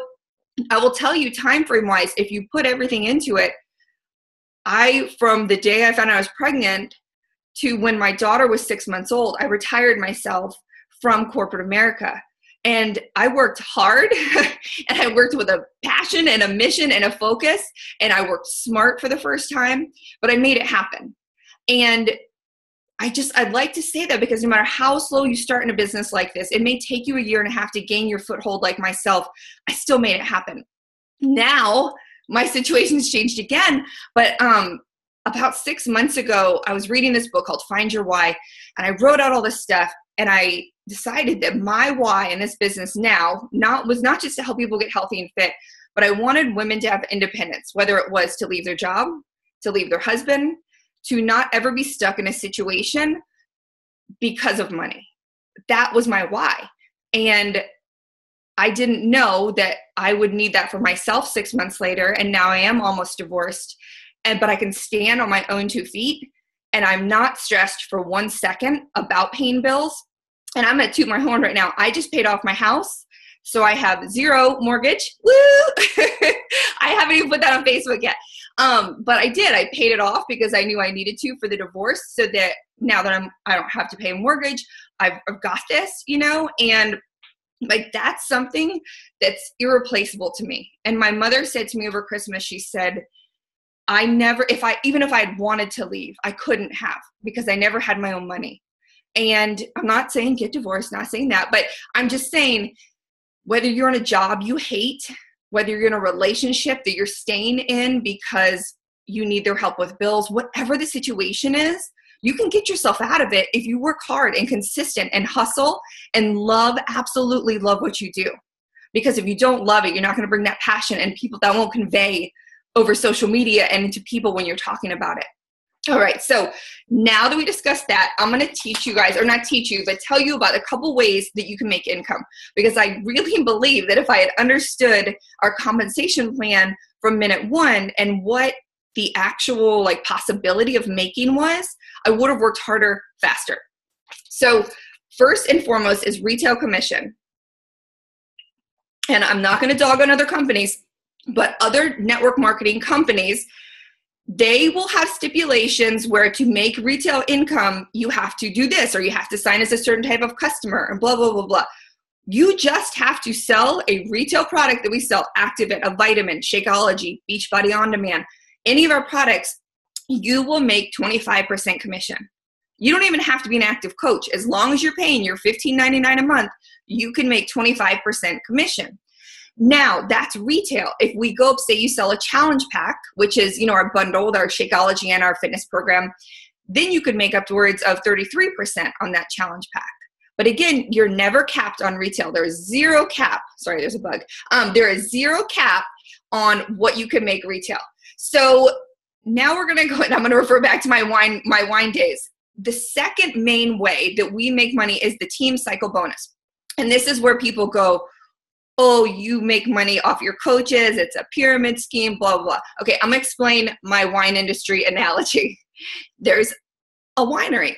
I will tell you, time frame wise, if you put everything into it, from the day I found out I was pregnant to when my daughter was 6 months old, I retired myself from corporate America. And I worked hard and I worked with a passion and a mission and a focus, and I worked smart for the first time, but I made it happen. And I'd like to say that because no matter how slow you start in a business like this, it may take you 1.5 years to gain your foothold like myself. I still made it happen. Now my situation's changed again, but about 6 months ago, I was reading this book called Find Your Why, and I wrote out all this stuff, and I decided that my why in this business now was not just to help people get healthy and fit, but I wanted women to have independence, whether it was to leave their job, to leave their husband, to not ever be stuck in a situation because of money. That was my why. And I didn't know that I would need that for myself 6 months later. And now I am almost divorced, but I can stand on my own 2 feet, and I'm not stressed for 1 second about paying bills. And I'm going to toot my horn right now. I just paid off my house, so I have 0 mortgage. Woo! I haven't even put that on Facebook yet. But I did. I paid it off because I knew I needed to for the divorce, so that now that I don't have to pay a mortgage, I've got this, and like that's something that's irreplaceable to me. And my mother said to me over Christmas, she said, even if I had wanted to leave, I couldn't have because I never had my own money. And I'm not saying get divorced, not saying that, but I'm just saying whether you're in a job you hate, whether you're in a relationship that you're staying in because you need their help with bills, whatever the situation is, you can get yourself out of it if you work hard and consistent and hustle and absolutely love what you do. Because if you don't love it, you're not going to bring that passion, and people that won't convey over social media and into people when you're talking about it. All right, so now that we discussed that, I'm going to teach you guys, or not teach you, but tell you about a couple ways that you can make income. Because I really believe that if I had understood our compensation plan from minute 1 and what the actual possibility of making was, I would have worked harder, faster. So first and foremost is retail commission. And I'm not going to dog on other companies, but other network marketing companies, they will have stipulations where to make retail income, you have to do this, or you have to sign as a certain type of customer, and blah, blah, blah, blah. You just have to sell a retail product that we sell, Activate, a vitamin, Shakeology, Beachbody On Demand, any of our products, you will make 25% commission. You don't even have to be an active coach. As long as you're paying your $15.99 a month, you can make 25% commission. Now, that's retail. If we go up, say you sell a challenge pack, which is, our bundle with our Shakeology and our fitness program, then you could make upwards of 33% on that challenge pack. But again, you're never capped on retail. There is 0 cap. Sorry, there's a bug. There is 0 cap on what you can make retail. So now we're going to go, and I'm going to refer back to my wine days. The second main way that we make money is the team cycle bonus. And this is where people go, oh, you make money off your coaches, it's a pyramid scheme, blah, blah, blah. Okay, I'm going to explain my wine industry analogy. There's a winery,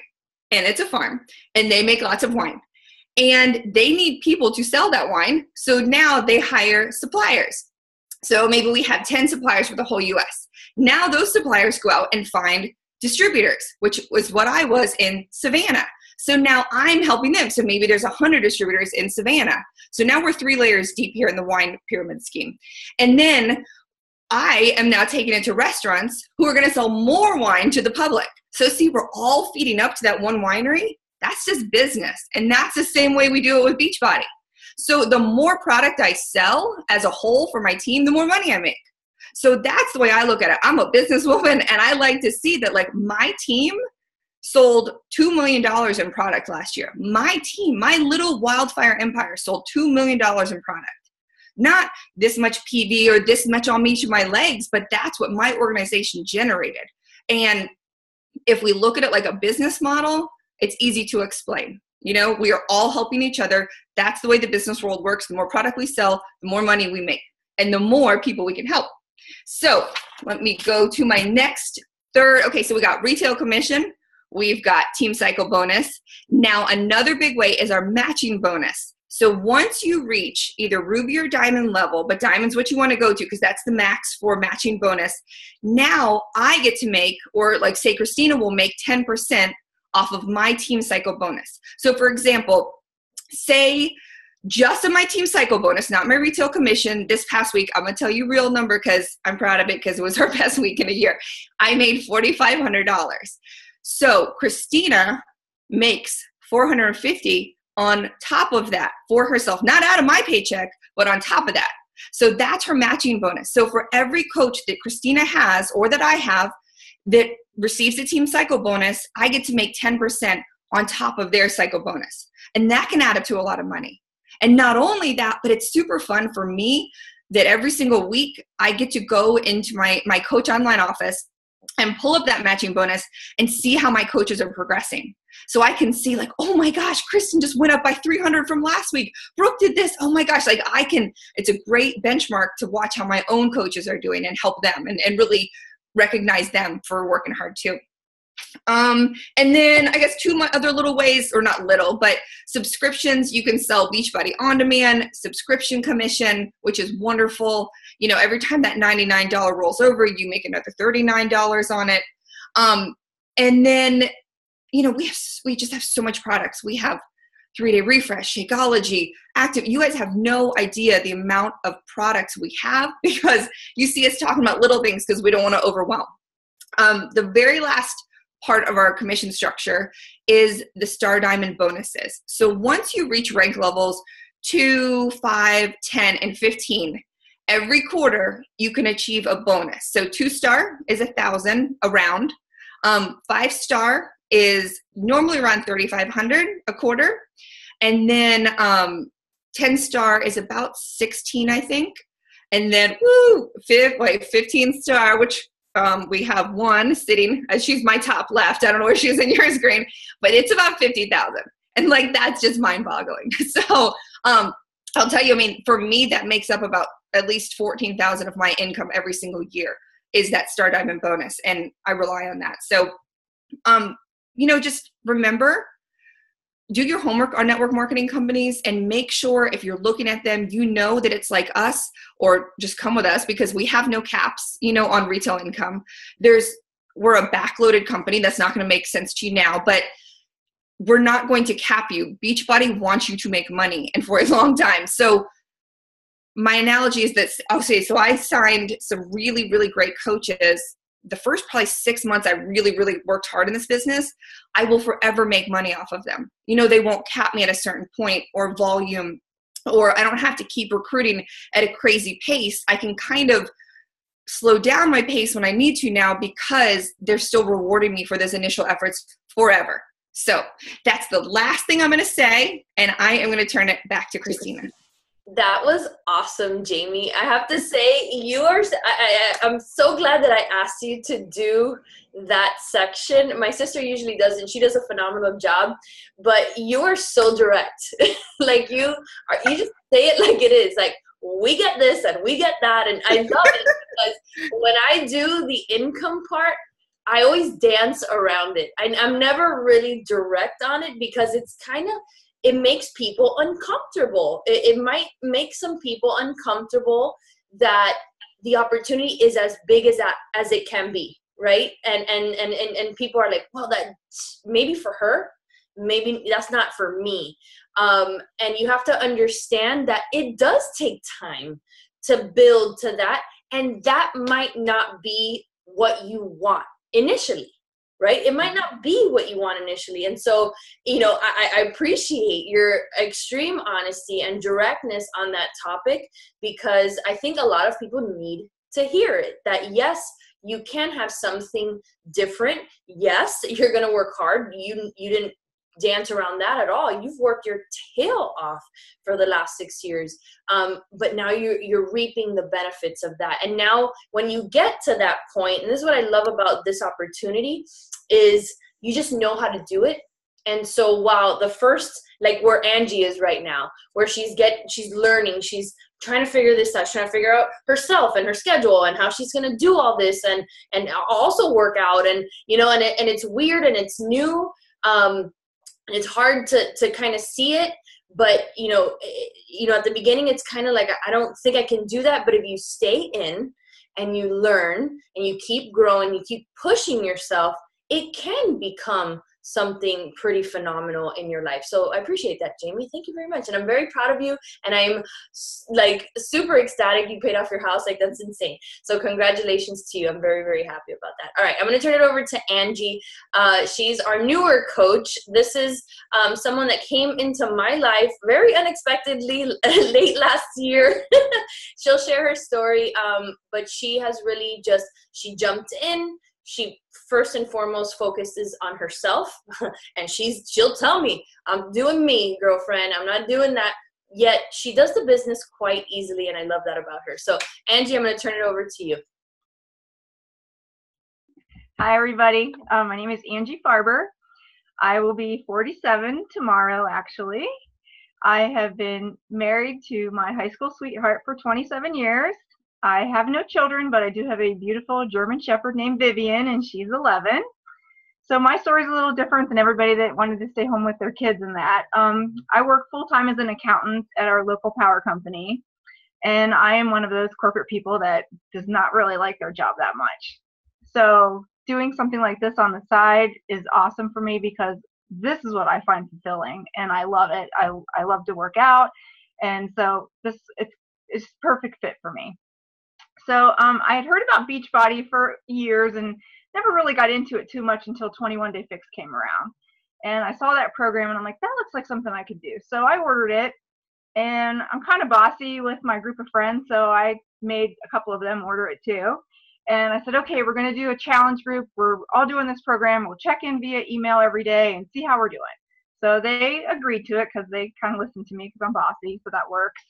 and it's a farm, and they make lots of wine. And they need people to sell that wine, so now they hire suppliers. So maybe we have 10 suppliers for the whole US. Now those suppliers go out and find distributors, which was what I was in Savannah. So now I'm helping them. So maybe there's 100 distributors in Savannah. So now we're 3 layers deep here in the wine pyramid scheme. And then I am now taking it to restaurants who are going to sell more wine to the public. So see, we're all feeding up to that one winery. That's just business. And that's the same way we do it with Beachbody. So the more product I sell as a whole for my team, the more money I make. So that's the way I look at it. I'm a businesswoman, and I like to see that my team sold $2 million in product last year. My team, my little wildfire empire, sold $2 million in product. Not this much PV or this much on each of my legs, but that's what my organization generated. And if we look at it like a business model, it's easy to explain. You know, we are all helping each other. That's the way the business world works. The more product we sell, the more money we make, and the more people we can help. So let me go to my next third. Okay, so we got retail commission. We've got team cycle bonus. Now another big way is our matching bonus. So once you reach either ruby or diamond level, but diamond's what you want to go to because that's the max for matching bonus. Now I get to make, or like say Christina will make 10% off of my team cycle bonus. So for example, say just on my team cycle bonus, not my retail commission, this past week, I'm going to tell you real number because I'm proud of it because it was her best week in a year. I made $4,500. So Christina makes $450 on top of that for herself, not out of my paycheck, but on top of that. So that's her matching bonus. So for every coach that Christina has or that I have that receives a team cycle bonus, I get to make 10% on top of their cycle bonus. And that can add up to a lot of money. And not only that, but it's super fun for me that every single week I get to go into my coach online office and pull up that matching bonus and see how my coaches are progressing. So I can see like, oh my gosh, Kristen just went up by 300 from last week. Brooke did this. Oh my gosh, like it's a great benchmark to watch how my own coaches are doing and help them and really recognize them for working hard too. And then I guess two other little ways, or not little, but subscriptions. You can sell Beachbody On Demand, subscription commission, which is wonderful. You know, every time that $99 rolls over, you make another $39 on it. And then, you know, we just have so much products. We have 3-Day Refresh, Shakeology, Active. You guys have no idea the amount of products we have because you see us talking about little things because we don't want to overwhelm. The very last part of our commission structure is the Star Diamond bonuses. So once you reach rank levels 2, 5, 10, and 15, every quarter you can achieve a bonus. So 2-star is $1,000 around. 5-star is normally around $3,500 a quarter. And then 10-star is about 16, I think. And then 15-star, which we have one sitting, she's my top left. I don't know where she is in your screen, but it's about 50,000. And like, that's just mind boggling. So I'll tell you, I mean, for me, that makes up about at least 14,000 of my income every single year is that Star Diamond bonus. And I rely on that. So, you know, just remember, do your homework on network marketing companies and make sure if you're looking at them, you know that it's like us, or just come with us because we have no caps, you know, on retail income. We're a backloaded company. That's not going to make sense to you now, but we're not going to cap you. Beachbody wants you to make money and for a long time. So my analogy is that, so I signed some really, really great coaches. The first probably 6 months I really, really worked hard in this business, I will forever make money off of them. You know, they won't cap me at a certain point or volume, or I don't have to keep recruiting at a crazy pace. I can kind of slow down my pace when I need to now because they're still rewarding me for those initial efforts forever. So that's the last thing I'm going to say, and I am going to turn it back to Christina. That was awesome, Jamie. I have to say, I'm so glad that I asked you to do that section. My sister usually does, and she does a phenomenal job, but you are so direct. Like you just say it like it is. Like, we get this and we get that, and I love it because when I do the income part, I always dance around it. I'm never really direct on it because it's kind of, it makes people uncomfortable. It might make some people uncomfortable that the opportunity is as big as it can be, right? And people are like, well, that maybe for her, maybe that's not for me. And you have to understand that it does take time to build to that, and that might not be what you want initially. Right? It might not be what you want initially. And so, you know, I appreciate your extreme honesty and directness on that topic because I think a lot of people need to hear it, that yes, you can have something different. Yes, you're going to work hard. You didn't dance around that at all. You've worked your tail off for the last 6 years. But now you're reaping the benefits of that. And now when you get to that point, and this is what I love about this opportunity, is you just know how to do it. And so while the first, like where Angie is right now, where she's learning, she's trying to figure this out, she's trying to figure out herself and her schedule and how she's going to do all this and also work out, and and it's weird and it's new, and it's hard to kind of see it. But at the beginning it's kind of like, I don't think I can do that. But if you stay in and you learn and you keep growing, you keep pushing yourself, it can become something pretty phenomenal in your life. So I appreciate that, Jamie. Thank you very much. And I'm very proud of you. And I'm like super ecstatic you paid off your house. Like, that's insane. So congratulations to you. I'm very, very happy about that. All right, I'm going to turn it over to Angie. She's our newer coach. This is someone that came into my life very unexpectedly late last year. She'll share her story, but she has really she jumped in. She first and foremost focuses on herself, and she'll tell me, I'm doing me, girlfriend. I'm not doing that. Yet she does the business quite easily, and I love that about her. So Angie, I'm going to turn it over to you. Hi, everybody. My name is Angie Farber. I will be 47 tomorrow, actually. I have been married to my high school sweetheart for 27 years. I have no children, but I do have a beautiful German Shepherd named Vivian, and she's 11. So my story is a little different than everybody that wanted to stay home with their kids and that. I work full-time as an accountant at our local power company, and I am one of those corporate people that does not really like their job that much. So doing something like this on the side is awesome for me because this is what I find fulfilling, and I love it. I love to work out, and so it's perfect fit for me. So I had heard about Beachbody for years and never really got into it too much until 21 Day Fix came around. And I saw that program and I'm like, that looks like something I could do. So I ordered it, and I'm kind of bossy with my group of friends, so I made a couple of them order it too. And I said, okay, we're going to do a challenge group. We're all doing this program. We'll check in via email every day and see how we're doing. So they agreed to it because they kind of listened to me because I'm bossy, so that works.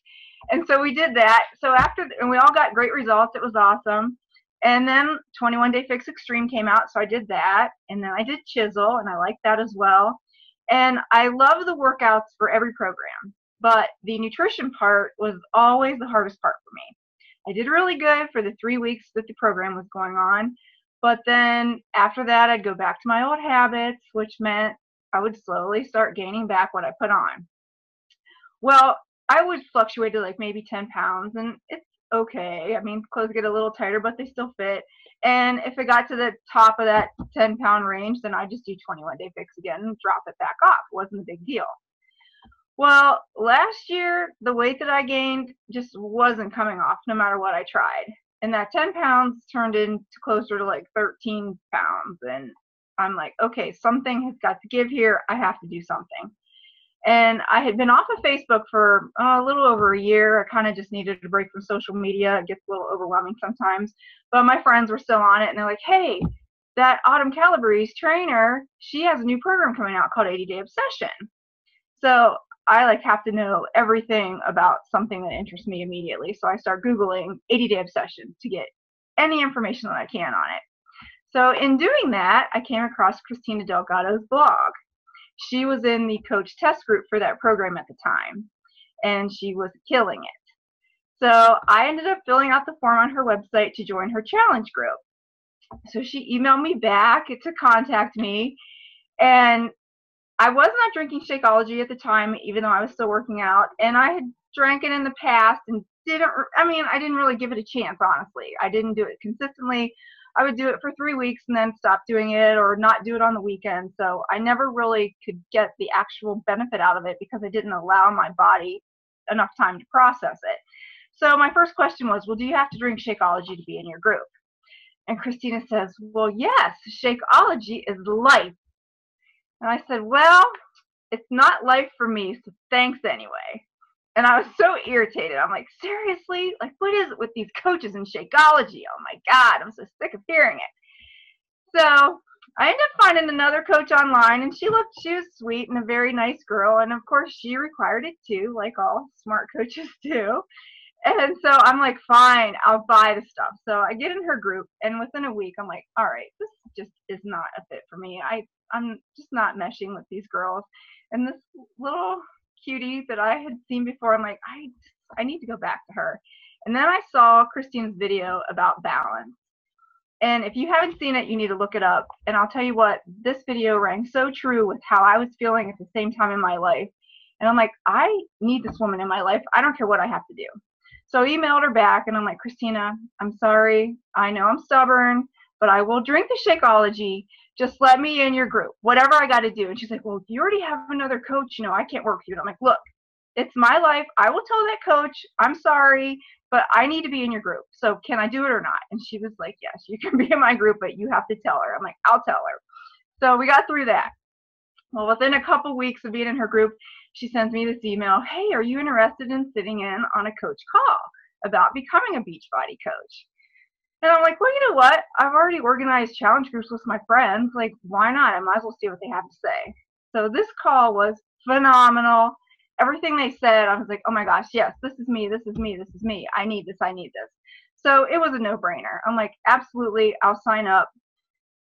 And so we did that. So and we all got great results. It was awesome. And then 21 Day Fix Extreme came out, so I did that. And then I did Chisel, and I liked that as well. And I love the workouts for every program, but the nutrition part was always the hardest part for me. I did really good for the 3 weeks that the program was going on, but then after that, I'd go back to my old habits, which meant I would slowly start gaining back what I put on. Well, I would fluctuate to like maybe 10 pounds, and it's okay. I mean, clothes get a little tighter, but they still fit. And if it got to the top of that 10-pound range, then I just do 21 Day Fix again and drop it back off. It wasn't a big deal. Well, last year, the weight that I gained just wasn't coming off no matter what I tried. And that 10 pounds turned into closer to like 13 pounds. And I'm like, okay, something has got to give here. I have to do something. And I had been off of Facebook for a little over a year. I kind of just needed a break from social media. It gets a little overwhelming sometimes. But my friends were still on it, and they're like, hey, that Autumn Calabrese trainer, she has a new program coming out called 80 Day Obsession. So I like have to know everything about something that interests me immediately. So I start Googling 80 Day Obsession to get any information that I can on it. So in doing that, I came across Christina Delgado's blog. She was in the coach test group for that program at the time, and she was killing it. So I ended up filling out the form on her website to join her challenge group. So she emailed me back to contact me, and I was not drinking Shakeology at the time, even though I was still working out, and I had drank it in the past and I didn't really give it a chance, honestly. I didn't do it consistently. I would do it for 3 weeks and then stop doing it or not do it on the weekend. So I never really could get the actual benefit out of it because I didn't allow my body enough time to process it. So my first question was, well, do you have to drink Shakeology to be in your group? And Christina says, well, yes, Shakeology is life. And I said, well, it's not life for me, so thanks anyway. And I was so irritated. I'm like, seriously? Like, what is it with these coaches and Shakeology? Oh my God, I'm so sick of hearing it. So I ended up finding another coach online, and she was sweet and a very nice girl. And of course, she required it too, like all smart coaches do. And so I'm like, fine, I'll buy the stuff. So I get in her group, and within a week, I'm like, all right, this just is not a fit for me. I'm just not meshing with these girls. And this little cutie that I had seen before, I'm like, I need to go back to her. And then I saw Christina's video about balance. And if you haven't seen it, you need to look it up. And I'll tell you what, this video rang so true with how I was feeling at the same time in my life. And I'm like, I need this woman in my life. I don't care what I have to do. So I emailed her back, and I'm like, Christina, I'm sorry. I know I'm stubborn, but I will drink the Shakeology. Just let me in your group, whatever I got to do. And she's like, well, if you already have another coach, I can't work with you. And I'm like, look, it's my life. I will tell that coach, I'm sorry, but I need to be in your group. So can I do it or not? And she was like, yes, you can be in my group, but you have to tell her. I'm like, I'll tell her. So we got through that. Well, within a couple weeks of being in her group, she sends me this email, hey, are you interested in sitting in on a coach call about becoming a Beachbody coach? And I'm like, well, you know what? I've already organized challenge groups with my friends. Like, why not? I might as well see what they have to say. So this call was phenomenal. Everything they said, I was like, oh my gosh, yes, this is me, this is me, this is me. I need this, I need this. So it was a no-brainer. I'm like, absolutely, I'll sign up.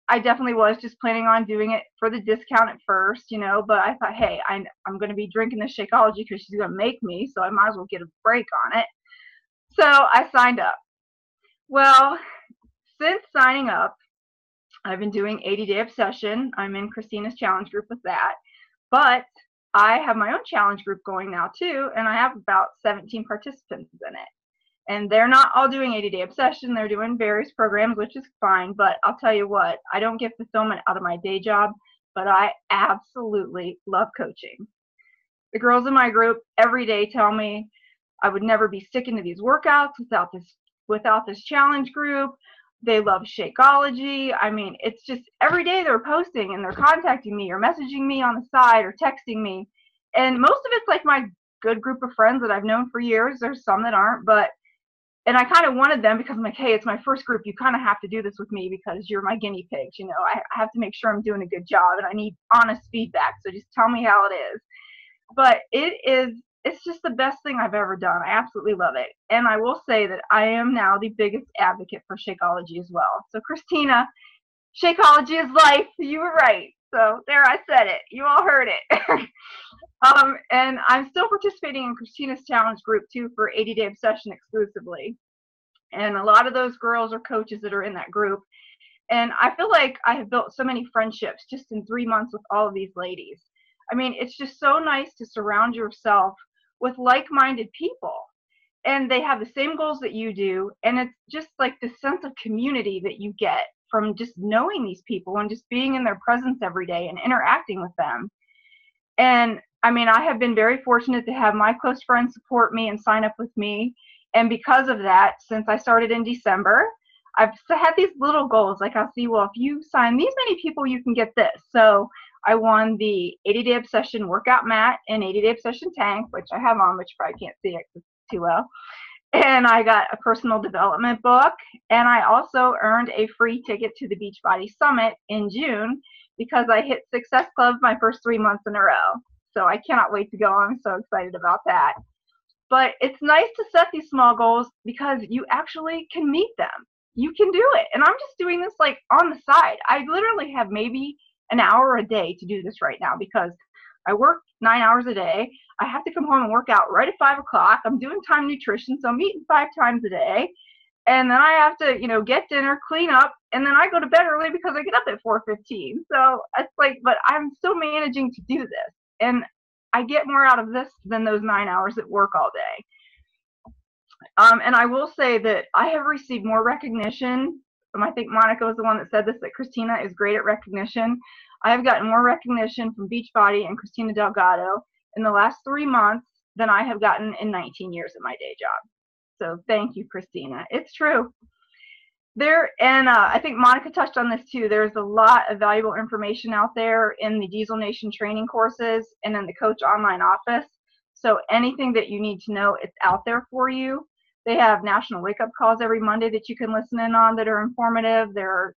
I definitely was just planning on doing it for the discount at first, but I thought, hey, I'm going to be drinking this Shakeology because she's going to make me, so I might as well get a break on it. So I signed up. Well, since signing up, I've been doing 80-Day Obsession. I'm in Christina's challenge group with that. But I have my own challenge group going now too, and I have about 17 participants in it. And they're not all doing 80-Day Obsession. They're doing various programs, which is fine. But I'll tell you what, I don't get fulfillment out of my day job, but I absolutely love coaching. The girls in my group every day tell me I would never be sticking to these workouts without this challenge group. They love Shakeology. I mean, it's just every day they're posting and they're contacting me or messaging me on the side or texting me. And most of it's like my good group of friends that I've known for years. There's some that aren't, and I kind of wanted them because I'm like, hey, it's my first group. You kind of have to do this with me because you're my guinea pigs. I have to make sure I'm doing a good job, and I need honest feedback. So just tell me how it is. But it's just the best thing I've ever done. I absolutely love it. And I will say that I am now the biggest advocate for Shakeology as well. So Christina, Shakeology is life. You were right. So there, I said it. You all heard it. And I'm still participating in Christina's challenge group too for 80-Day Obsession exclusively. And a lot of those girls are coaches that are in that group. And I feel like I have built so many friendships just in 3 months with all of these ladies. I mean, it's just so nice to surround yourself with like-minded people. And they have the same goals that you do. And it's just like this sense of community that you get from just knowing these people and just being in their presence every day and interacting with them. And I mean, I have been very fortunate to have my close friends support me and sign up with me. And because of that, since I started in December, I've had these little goals. Like I'll see, well, if you sign these many people, you can get this. So I won the 80-Day Obsession workout mat and 80-Day Obsession tank, which I have on, which you probably can't see it too well. And I got a personal development book. And I also earned a free ticket to the Beachbody Summit in June because I hit Success Club my first 3 months in a row. So I cannot wait to go. I'm so excited about that. But it's nice to set these small goals because you actually can meet them. You can do it. And I'm just doing this like on the side. I literally have maybe an hour a day to do this right now because I work 9 hours a day. I have to come home and work out right at 5 o'clock. I'm doing time nutrition, so I'm eating 5 times a day. And then I have to, get dinner, clean up, and then I go to bed early because I get up at 4:15. So it's like, but I'm still managing to do this. And I get more out of this than those 9 hours at work all day. And I will say that I have received more recognition. I think Monica was the one that said this, that Christina is great at recognition. I have gotten more recognition from Beachbody and Christina Delgado in the last 3 months than I have gotten in 19 years at my day job. So thank you, Christina. It's true. I think Monica touched on this too. There's a lot of valuable information out there in the Diesel Nation training courses and in the Coach Online office. So anything that you need to know, it's out there for you. They have national wake-up calls every Monday that you can listen in on that are informative. There are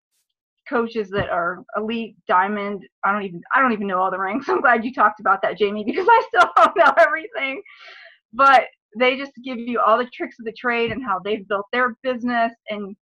coaches that are elite, diamond. I don't even know all the ranks. I'm glad you talked about that, Jamie, because I still don't know everything. But they just give you all the tricks of the trade and how they've built their business, and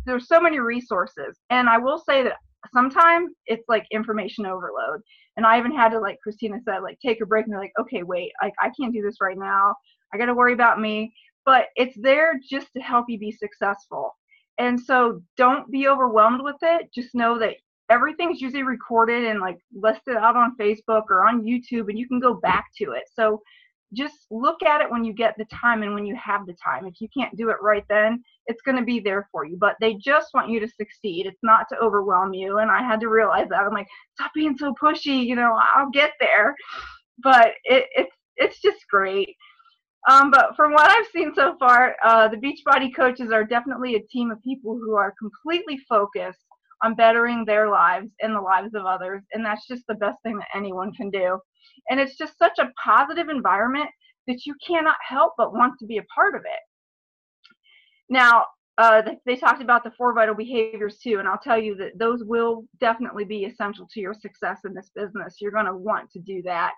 there's so many resources. And I will say that sometimes it's like information overload, and I even had to, like Christina said, like take a break and be like, okay, wait, I can't do this right now. I got to worry about me. But it's there just to help you be successful. And so don't be overwhelmed with it. Just know that everything's usually recorded and like listed out on Facebook or on YouTube, and you can go back to it. So just look at it when you get the time and when you have the time. If you can't do it right then, it's going to be there for you. But they just want you to succeed. It's not to overwhelm you. And I had to realize that. I'm like, stop being so pushy. You know, I'll get there. But it's just great. But from what I've seen so far, the Beachbody coaches are definitely a team of people who are completely focused on bettering their lives and the lives of others. And that's just the best thing that anyone can do. And it's just such a positive environment that you cannot help but want to be a part of it. Now, they talked about the 4 vital behaviors too, and I'll tell you that those will definitely be essential to your success in this business. You're going to want to do that.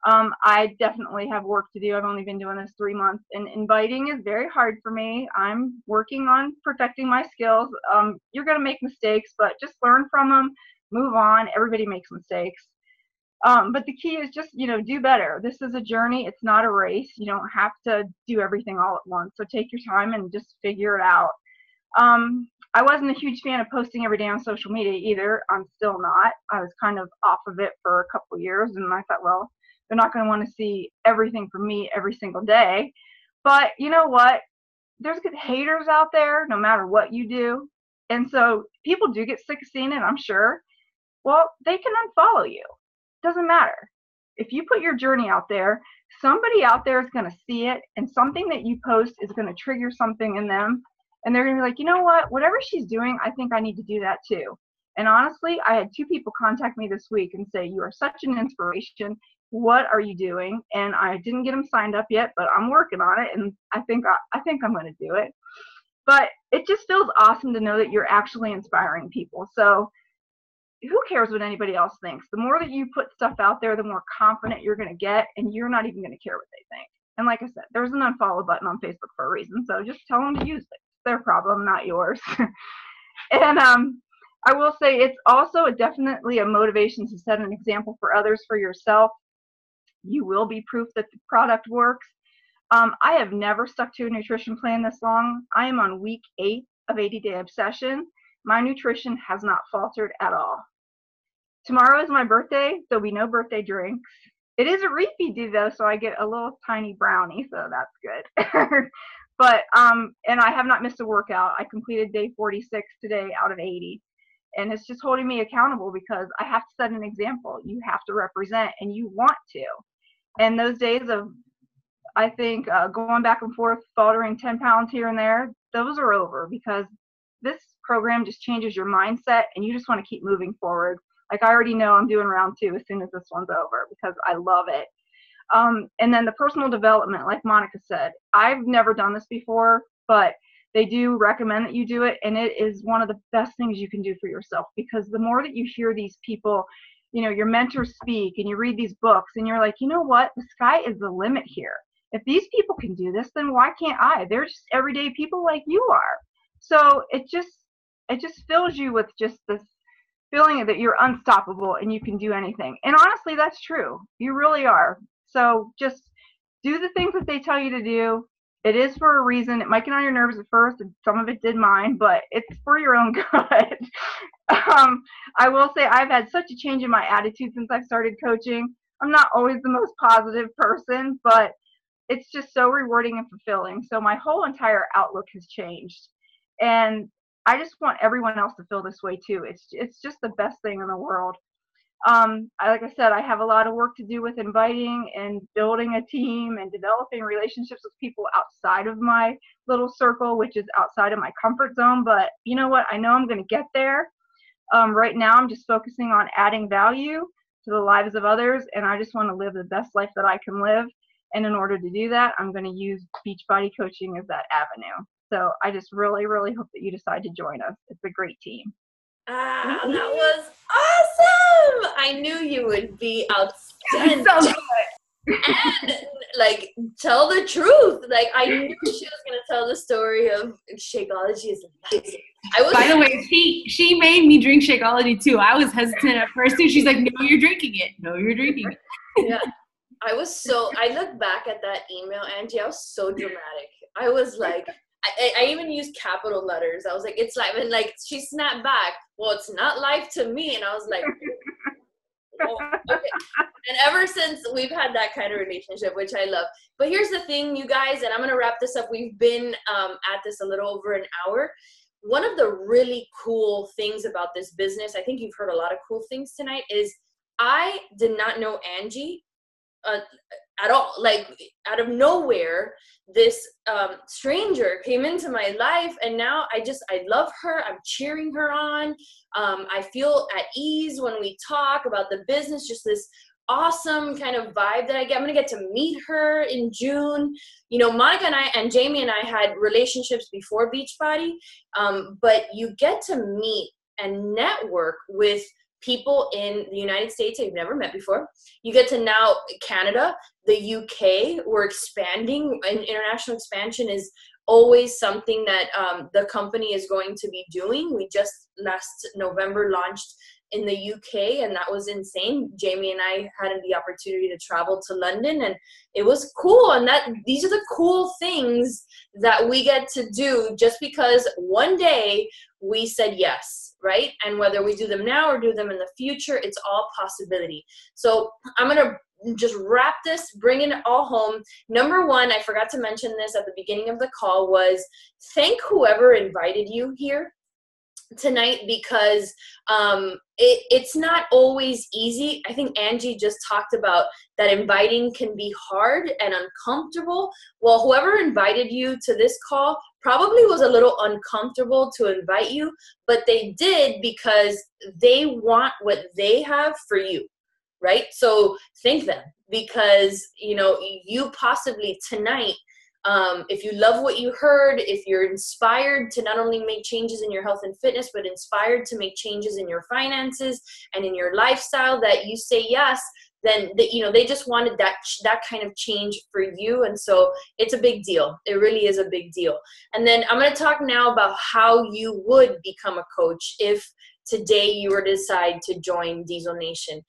I definitely have work to do. I've only been doing this 3 months, and inviting is very hard for me. I'm working on perfecting my skills. You're going to make mistakes, but just learn from them, move on. Everybody makes mistakes. But the key is just, do better. This is a journey. It's not a race. You don't have to do everything all at once. So take your time and just figure it out. I wasn't a huge fan of posting every day on social media either. I'm still not. I was kind of off of it for a couple of years, and I thought, well, they're not going to want to see everything from me every single day. But you know what? There's good haters out there no matter what you do. And so people do get sick of seeing it, I'm sure. Well, they can unfollow you. Doesn't matter. If you put your journey out there, somebody out there is going to see it, and something that you post is going to trigger something in them. And they're going to be like, you know what? Whatever she's doing, I think I need to do that too. And honestly, I had 2 people contact me this week and say, you are such an inspiration. What are you doing? And I didn't get them signed up yet, but I'm working on it, and I think I'm going to do it. But it just feels awesome to know that you're actually inspiring people. So who cares what anybody else thinks? The more that you put stuff out there, the more confident you're going to get, and you're not even going to care what they think. And like I said, there's an unfollow button on Facebook for a reason. So just tell them to use it. It's their problem, not yours. And I will say it's also definitely a motivation to set an example for others, for yourself. You will be proof that the product works. I have never stuck to a nutrition plan this long. I am on week 8 of 80-Day Obsession. My nutrition has not faltered at all. Tomorrow is my birthday. There'll be no birthday drinks. It is a repeat due though, so I get a little tiny brownie, so that's good. But, and I have not missed a workout. I completed day 46 today out of 80. And it's just holding me accountable because I have to set an example. You have to represent, and you want to. And those days of, I think, going back and forth, faltering 10 pounds here and there, those are over, because this program just changes your mindset, and you just want to keep moving forward. Like, I already know I'm doing round 2 as soon as this one's over, because I love it. And then the personal development, like Monica said, I've never done this before, but they do recommend that you do it, and it is one of the best things you can do for yourself, because the more that you hear these people, your mentors speak, and you read these books, and you're like, you know what, the sky is the limit here. If these people can do this, then why can't I? They're just everyday people like you are. So it just fills you with just this feeling that you're unstoppable and you can do anything. And honestly, that's true. You really are. So just do the things that they tell you to do. It is for a reason. It might get on your nerves at first, and some of it did mine, but it's for your own good. I will say I've had such a change in my attitude since I've started coaching. I'm not always the most positive person, but it's just so rewarding and fulfilling. So my whole entire outlook has changed. And I just want everyone else to feel this way too. It's just the best thing in the world. Like I said, I have a lot of work to do with inviting and building a team and developing relationships with people outside of my little circle, which is outside of my comfort zone. But you know what? I know I'm going to get there. Right now, I'm just focusing on adding value to the lives of others, and I just want to live the best life that I can live. And in order to do that, I'm going to use Beachbody coaching as that avenue. So I just really, really hope that you decide to join us. It's a great team. Ah, that was awesome! I knew you would be outstanding. So good. and like tell the truth. Like I knew she was gonna tell the story of Shakeology is amazing. By the way, she made me drink Shakeology too. I was hesitant at first too. She's like, "No, you're drinking it. No, you're drinking it." Yeah, I look back at that email, Angie. I was so dramatic. I was like, I even used capital letters. I was like, it's live, and like she snapped back. Well, it's not live to me, and I was like. Oh, okay. And ever since we've had that kind of relationship, which I love. But here's the thing, you guys, and I'm going to wrap this up. We've been at this a little over an hour. One of the really cool things about this business, I think you've heard a lot of cool things tonight, is I did not know Angie at all. Like out of nowhere, this stranger came into my life, and now I love her. I'm cheering her on. I feel at ease when we talk about the business, just this awesome kind of vibe that I get. I'm going to get to meet her in June. You know, Monica and I and Jamie and I had relationships before Beachbody, but you get to meet and network with people in the United States that you've never met before. You get to now Canada, the UK, we're expanding, and international expansion is always something that the company is going to be doing. We just last November launched in the UK, and that was insane. Jamie and I had the opportunity to travel to London, and it was cool. And these are the cool things that we get to do just because one day we said yes, right? And whether we do them now or do them in the future, it's all possibility. So I'm going to just wrap this, bringing it all home. Number one, I forgot to mention this at the beginning of the call, was thank whoever invited you here tonight, because it's not always easy. I think Angie just talked about that inviting can be hard and uncomfortable. Well, whoever invited you to this call probably was a little uncomfortable to invite you, but they did because they want what they have for you, right? So thank them, because you know, you possibly tonight, if you love what you heard, if you're inspired to not only make changes in your health and fitness, but inspired to make changes in your finances and in your lifestyle, that you say yes, then they just wanted that kind of change for you. And so it's a big deal. It really is a big deal. And then I'm going to talk now about how you would become a coach if today you were to decide to join Diesel Nation.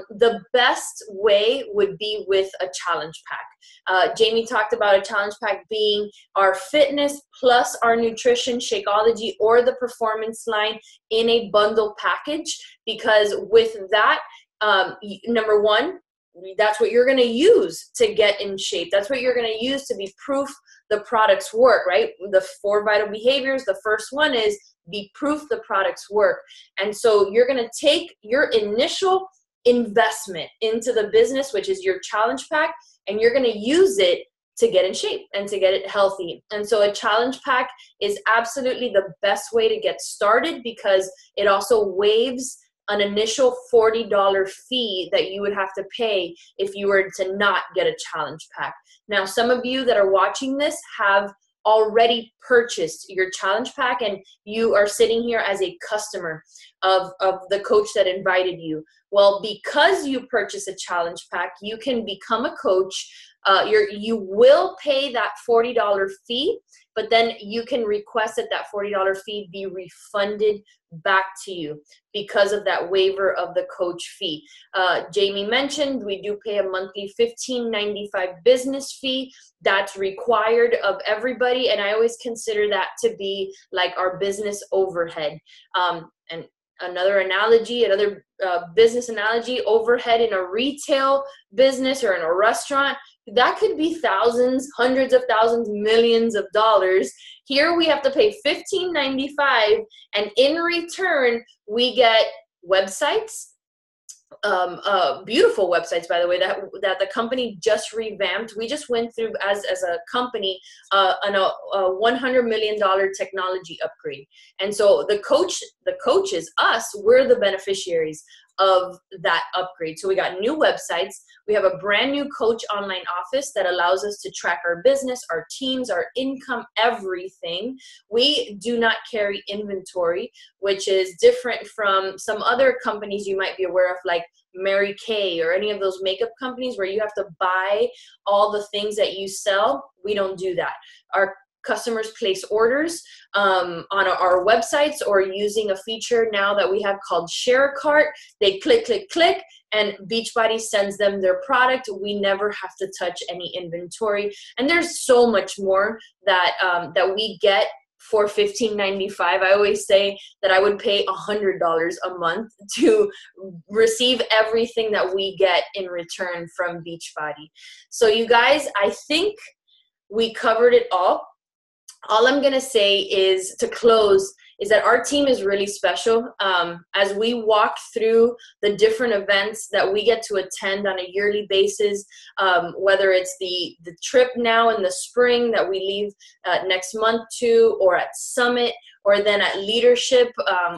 The best way would be with a challenge pack. Jamie talked about a challenge pack being our fitness plus our nutrition, Shakeology, or the performance line in a bundle package, because with that, number one, that's what you're going to use to get in shape. That's what you're going to use to be proof the products work, right? The 4 vital behaviors. The first one is be proof the products work. And so you're going to take your initial investment into the business, which is your challenge pack, and you're going to use it to get in shape and to get it healthy. And so a challenge pack is absolutely the best way to get started, because it also waives an initial $40 fee that you would have to pay if you were to not get a challenge pack. Now, some of you that are watching this have already purchased your challenge pack, and you are sitting here as a customer of the coach that invited you. Well, because you purchase a challenge pack, you can become a coach. You will pay that $40 fee, but then you can request that $40 fee be refunded back to you because of that waiver of the coach fee. Jamie mentioned we do pay a monthly $15.95 business fee. That's required of everybody, and I always consider that to be like our business overhead. And another analogy, another business analogy, overhead in a retail business or in a restaurant, that could be thousands, hundreds of thousands, millions of dollars. Here we have to pay $15.95, and in return we get websites, beautiful websites, by the way, that the company just revamped. We just went through as a company a $100 million technology upgrade. And so the coaches, us, we're the beneficiaries of that upgrade. So we got new websites. We have a brand new coach online office that allows us to track our business, our teams, our income, everything. We do not carry inventory, which is different from some other companies you might be aware of, like Mary Kay or any of those makeup companies where you have to buy all the things that you sell. We don't do that. Our customers place orders on our websites or using a feature now that we have called Share a Cart. They click, click, click, and Beachbody sends them their product. We never have to touch any inventory. And there's so much more that that we get for $15.95. I always say that I would pay $100 a month to receive everything that we get in return from Beachbody. So you guys, I think we covered it all. All I'm going to say is, to close, is that our team is really special. As we walk through the different events that we get to attend on a yearly basis, whether it's the trip now in the spring that we leave next month to, or at Summit, or then at Leadership,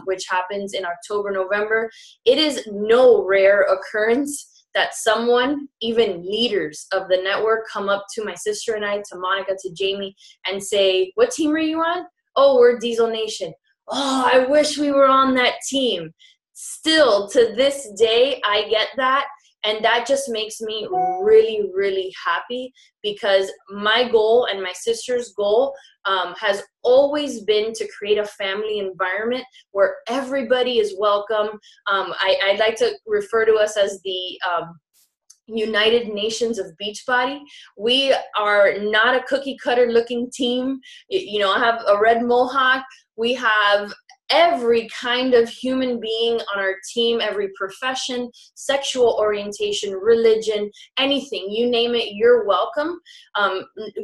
which happens in October, November, it is no rare occurrence that someone, even leaders of the network, come up to my sister and I, to Monica, to Jamie, and say, "What team are you on?" "Oh, we're Diesel Nation." "Oh, I wish we were on that team." Still, to this day, I get that. And that just makes me really, really happy, because my goal and my sister's goal has always been to create a family environment where everybody is welcome. I like to refer to us as the United Nations of Beachbody. We are not a cookie cutter looking team. You know, I have a red mohawk. We have every kind of human being on our team, every profession, sexual orientation, religion, anything, you name it, you're welcome.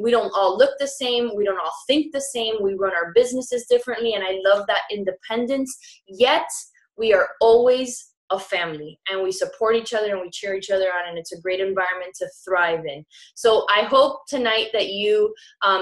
We don't all look the same. We don't all think the same. We run our businesses differently, and I love that independence. Yet we are always a family, and we support each other and we cheer each other on, and it's a great environment to thrive in. So I hope tonight that you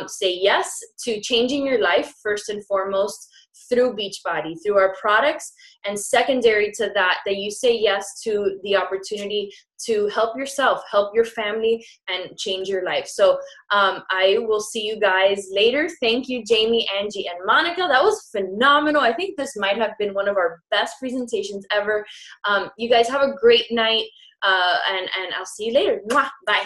say yes to changing your life, first and foremost, through Beachbody, through our products, and secondary to that, that you say yes to the opportunity to help yourself, help your family, and change your life. So I will see you guys later. Thank you, Jamie, Angie, and Monica. That was phenomenal. I think this might have been one of our best presentations ever. You guys have a great night, and I'll see you later. Mwah! Bye.